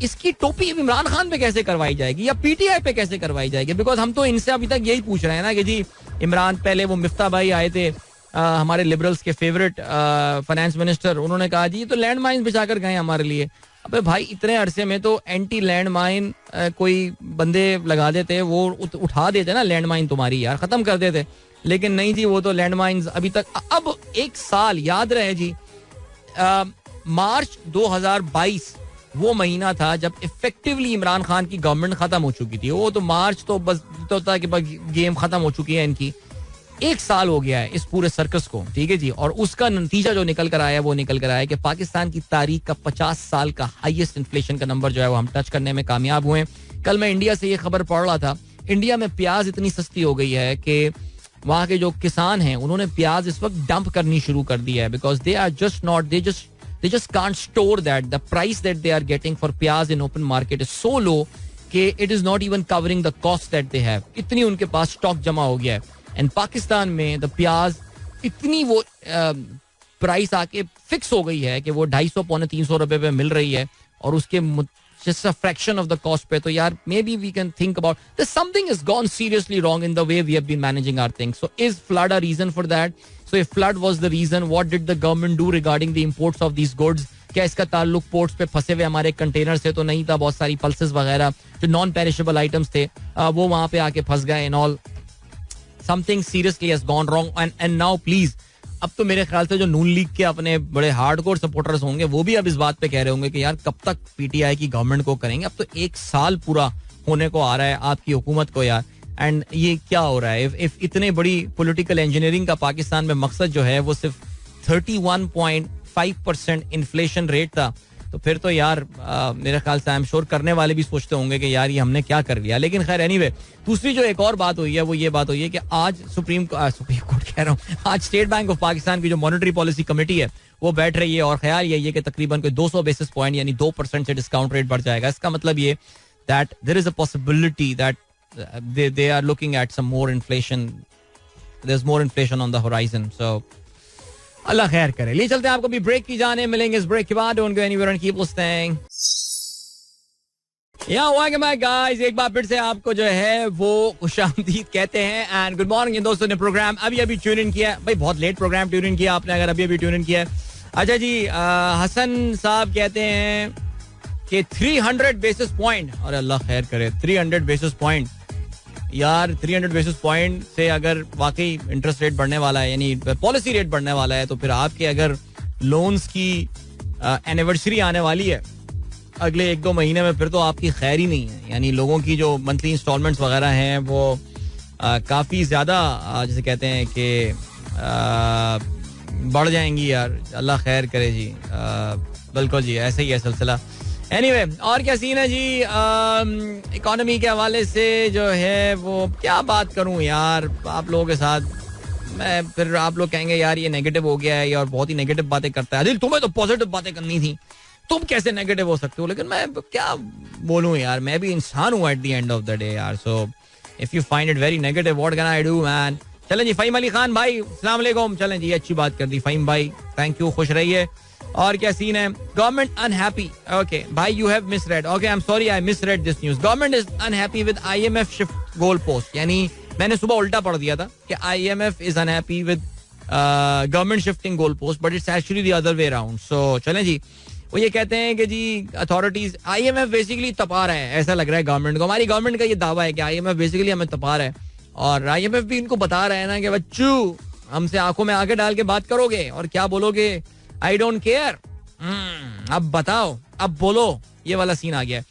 इसकी टोपी इमरान खान पे कैसे करवाई जाएगी या PTI पे कैसे करवाई जाएगी. बिकॉज हम तो इनसे अभी तक यही पूछ रहे हैं ना कि जी इमरान, पहले वो मिफ्ता भाई आए थे हमारे लिबरल्स के फेवरेट फाइनेंस मिनिस्टर, उन्होंने कहा जी ये तो लैंड माइन बिछाकर गए हमारे लिए. अबे भाई इतने अरसे में तो एंटी लैंड माइन कोई बंदे लगा देते, वो उठा देते ना लैंड माइन तुम्हारी यार, खत्म कर देते. लेकिन नहीं जी, वो तो लैंड माइन्स अभी तक, अब एक साल याद रहे जी, मार्च 2022 वो महीना था जब इफेक्टिवली इमरान खान की गवर्नमेंट खत्म हो चुकी थी. वो तो मार्च तो बस होता है कि गेम खत्म हो चुकी है इनकी. एक साल हो गया है इस पूरे सर्कस को, ठीक है जी, और उसका नतीजा जो निकल कर आया वो निकल कर आया कि पाकिस्तान की तारीख का 50 साल का हाईएस्ट इन्फ्लेशन का नंबर जो है वो हम टच करने में कामयाब हुए. कल मैं इंडिया से ये खबर पढ़ रहा था, इंडिया में प्याज इतनी सस्ती हो गई है कि वहां के जो किसान हैं उन्होंने प्याज इस वक्त डंप करनी शुरू कर दी है, because they are just not, they just can't store that. The price that they are getting for प्याज in open market is so low कि it is not even covering the cost that they have. इतनी उनके पास stock जमा हो गया है. And Pakistan में the प्याज इतनी वो प्राइस आके फिक्स हो गई है कि वो 250-300 रुपए पे मिल रही है. और उसके just a fraction of the cost पे, तो यार maybe we can think about there's something has gone seriously wrong in the way we have been managing our things. So is flood a reason for that? So if flood was the reason, what did the government do regarding the imports of these goods? क्या इसका ताल्लुक ports पे फंसे हुए हमारे container से तो नहीं था? बहुत सारी पल्सेस वगैरह जो नॉन पेरिशेबल आइटम्स थे वो वहां पे आके फंस गए and all. Something seriously has gone wrong and now please, अब तो मेरे ख्याल से जो नून लीग के अपने बड़े हार्डकोर सपोर्टर्स होंगे वो भी अब इस बात पे कह रहे होंगे कि यार कब तक पीटीआई की गवर्नमेंट को करेंगे, अब तो 1 साल पूरा होने को आ रहा है आपकी हुकूमत को यार. एंड ये क्या हो रहा है? इफ इतने बड़ी पॉलिटिकल इंजीनियरिंग का पाकिस्तान में मकसद जो है वो सिर्फ 31.5% इन्फ्लेशन रेट था, तो फिर तो यार मेरे ख्याल से आई एम श्योर करने वाले भी सोचते होंगे कि यार ये हमने क्या कर लिया. लेकिन खैर एनीवे, दूसरी जो एक और बात हुई है वो ये बात हुई है कि आज सुप्रीम कोर्ट कह रहा हूँ, आज स्टेट बैंक ऑफ पाकिस्तान की जो मॉनेटरी पॉलिसी कमेटी है वो बैठ रही है और ख्याल ये है कि तकरीबन कोई 200 बेसिस पॉइंट यानी 2% से डिस्काउंट रेट बढ़ जाएगा. इसका मतलब ये that there is a possibility that they are looking at some more inflation. There's more inflation on the horizon. So अल्लाह खैर करे. ले चलते हैं आपको भी ब्रेक की जाने, मिलेंगे इस ब्रेक के बाद. Don't go anywhere and keep listening. welcome back guys. एक बार फिर से आपको जो है वो खुशामदीद कहते हैं एंड गुड मॉर्निंग. दोस्तों ने प्रोग्राम अभी ट्यून इन किया भाई, बहुत लेट प्रोग्राम ट्यून इन किया आपने अगर अभी ट्यून इन किया है. अच्छा जी, हसन साहब कहते हैं कि 300 बेसिस पॉइंट, और अल्लाह खैर करे 300 बेसिस पॉइंट यार. 300 बेसिस पॉइंट से अगर वाकई इंटरेस्ट रेट बढ़ने वाला है यानी पॉलिसी रेट बढ़ने वाला है, तो फिर आपके अगर लोन्स की एनिवर्सरी आने वाली है अगले 1-2 महीने में, फिर तो आपकी खैर ही नहीं है. यानी लोगों की जो मंथली इंस्टॉलमेंट्स वगैरह हैं वो काफ़ी ज़्यादा जैसे कहते हैं कि बढ़ जाएंगी यार. अल्लाह खैर करे जी. बिल्कुल जी, ऐसे ही है सिलसिला. एनीवे, और क्या सीन है जी इकोनॉमी के हवाले से जो है वो क्या बात करूं यार आप लोगों के साथ मैं. फिर आप लोग कहेंगे यार ये नेगेटिव हो गया है और बहुत ही नेगेटिव बातें करता है. दिल तुम्हें तो पॉजिटिव बातें करनी थी, तुम कैसे नेगेटिव हो सकते हो? लेकिन मैं क्या बोलूं यार, मैं भी इंसान हूं at the end of the day यार. So if you find it very negative, what can I do man. चलें जी, फ़हीम अली खान भाई अस्सलाम वालेकुम. चलें जी, अच्छी बात कर दी फ़हीम भाई, थैंक यू, खुश रहिए. और क्या सीन है? Government unhappy. ओके भाई, you have misread. Okay, I am sorry, I misread this news. Government is unhappy with IMF shift goal post. यानी मैंने सुबह उल्टा पढ़ दिया था कि IMF is unhappy with government shifting goal post, but it's actually the other way around. So चलें जी, वो ये कहते हैं कि जी अथॉरिटीज IMF बेसिकली तपा रहा है, ऐसा लग रहा है गवर्नमेंट को. हमारी गवर्नमेंट का ये दावा है कि IMF बेसिकली हमें तपा रहा है और IMF भी इनको बता रहा है ना कि बच्चू हमसे आंखों में आंखें डाल के बात करोगे और क्या बोलोगे, आई डोंट केयर. अब बताओ, अब बोलो, ये वाला सीन आ गया.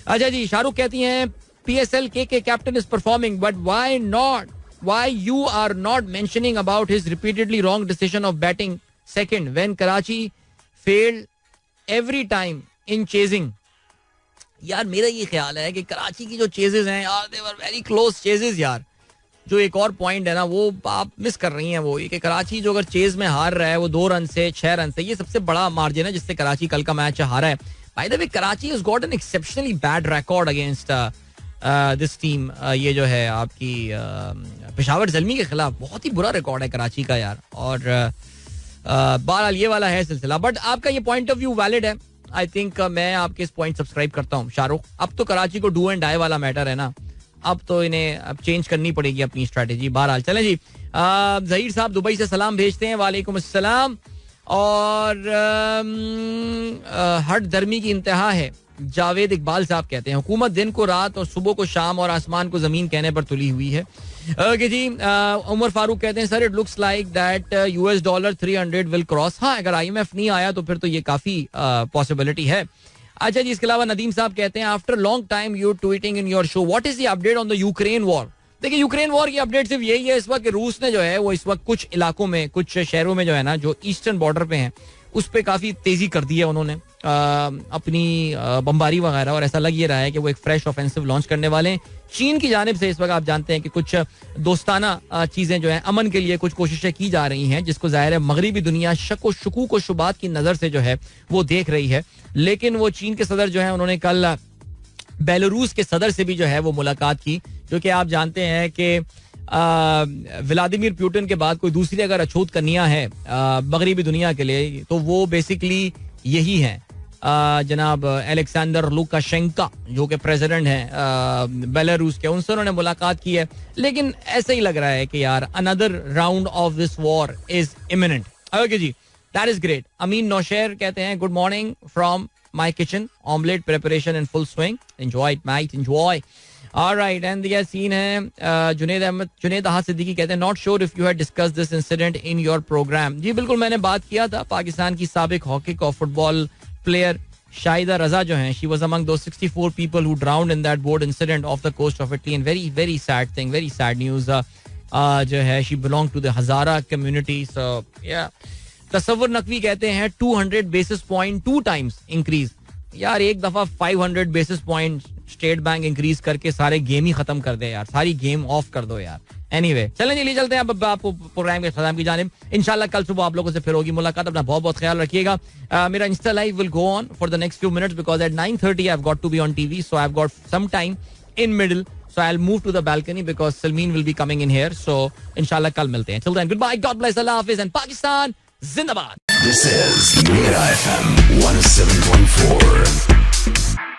अच्छा जी, शाहरुख कहती हैं PSL के captain is performing but why not, why you are not mentioning about his repeatedly wrong decision of batting second when Karachi failed every time in chasing. यार मेरा ये ख्याल है कि कराची की जो चेजेस हैं यार, दे वर वेरी क्लोज चेजेस यार. जो एक और पॉइंट है ना वो आप मिस कर रही हैं, वो ये कि कराची जो अगर चेज में हार रहा है वो 2 रन से 6 रन से, ये सबसे बड़ा मार्जिन है जिससे कराची कल का मैच हारा है. Bye the way, Karachi has got an exceptionally bad record against this team. ये जो है आपकी पेशावर ज़ल्मी के खिलाफ बहुत ही बुरा रिकॉर्ड है कराची का यार. और बहरहाल ये वाला है सिलसिला. बट आपका ये पॉइंट ऑफ व्यू वैलिड है. आई थिंक मैं आपके इस पॉइंट सब्सक्राइब करता हूँ शाहरुख. अब तो कराची को डू एंड डाई वाला मैटर है ना, अब तो इन्हें अब चेंज करनी पड़ेगी अपनी स्ट्रेटेजी. बहरहाल चलें जी, जहीर साहब दुबई से सलाम भेजते हैं, वालेकुम अस्सलाम. और हट दर्मी की इंतहा है. जावेद इकबाल साहब कहते हैं हुकूमत दिन को रात और सुबह को शाम और आसमान को जमीन कहने पर तुली हुई है. ओके जी, उमर फारूक कहते हैं sir it looks like that $300 will cross. हाँ, अगर IMF नहीं आया तो फिर तो ये काफी पॉसिबिलिटी है. अच्छा जी, इसके अलावा नदीम साहब कहते हैं after long time you tweeting in your show what is the update on the Ukraine war. देखिए, यूक्रेन वॉर की अपडेट सिर्फ यही है इस वक्त कि रूस ने जो है वो इस वक्त कुछ इलाकों में, कुछ शहरों में जो है ना जो ईस्टर्न बॉर्डर पे हैं उस पर काफी तेजी कर दी है उन्होंने अपनी बमबारी वगैरह. और ऐसा लग ये रहा है कि वो एक फ्रेश ऑफेंसिव लॉन्च करने वाले हैं. चीन की जानिब से इस वक्त आप जानते हैं कि कुछ दोस्ताना चीजें जो है अमन के लिए कुछ कोशिशें की जा रही हैं, जिसको जाहिर है मगरबी दुनिया शक व शकूक व शुबात की नजर से जो है वो देख रही है. लेकिन वो चीन के सदर जो है उन्होंने कल बेलारूस के सदर से भी जो है वो मुलाकात की, जो कि आप जानते हैं कि व्लादिमीर पुतिन के बाद कोई दूसरी अगर अछूत कन्या है मगरबी दुनिया के लिए तो वो बेसिकली यही है. जनाब एलेक्सेंडर लुकाशेंका जो कि प्रेसिडेंट हैं बेलारूस के, उनसे उन्होंने मुलाकात की है. लेकिन ऐसे ही लग रहा है कि यार another round of this war is imminent. Okay जी, that is great. Amin Nausher कहते हैं good morning from my kitchen, omelette preparation in full swing, enjoy it might enjoy. Alright, and ये सीन है जुनैद अहद सिद्दीकी कहते हैं not sure if you had discussed this incident in your programme. जी बिल्कुल, मैंने बात किया था. पाकिस्तान की साबिक हॉकी और फुटबॉल प्लेयर शाहिदा रजा जो हैं, she was among the 64 people who drowned in that boat incident off the coast of Italy, and very very sad thing, very sad news जो है. She belong to the Hazara community. So या तसव्वुर नकवी कहते हैं 200 basis point 2 times increase. यार एक दफा 500 basis point state bank increase करके सारे गेम ही खत्म कर दे यार, सारी गेम ऑफ कर दो यार. एनीवे चलें चलिए चलते हैं अब आपको प्रोग्राम के खत्म की जानिब. इंशाल्लाह कल सुबह आप लोगों से फिर होगी मुलाकात. अपना बहुत बहुत ख्याल रखिएगा. मेरा insta live will go on for the next few minutes because at 9:30 I have got to be on TV, so I have got some time in middle, so I'll move to the balcony because Salmeen will be coming in here. So inshallah kal milte hain. Till then, goodbye, God bless, Allah Hafiz, and Pakistan Zindabad. This is Mira FM 107.4.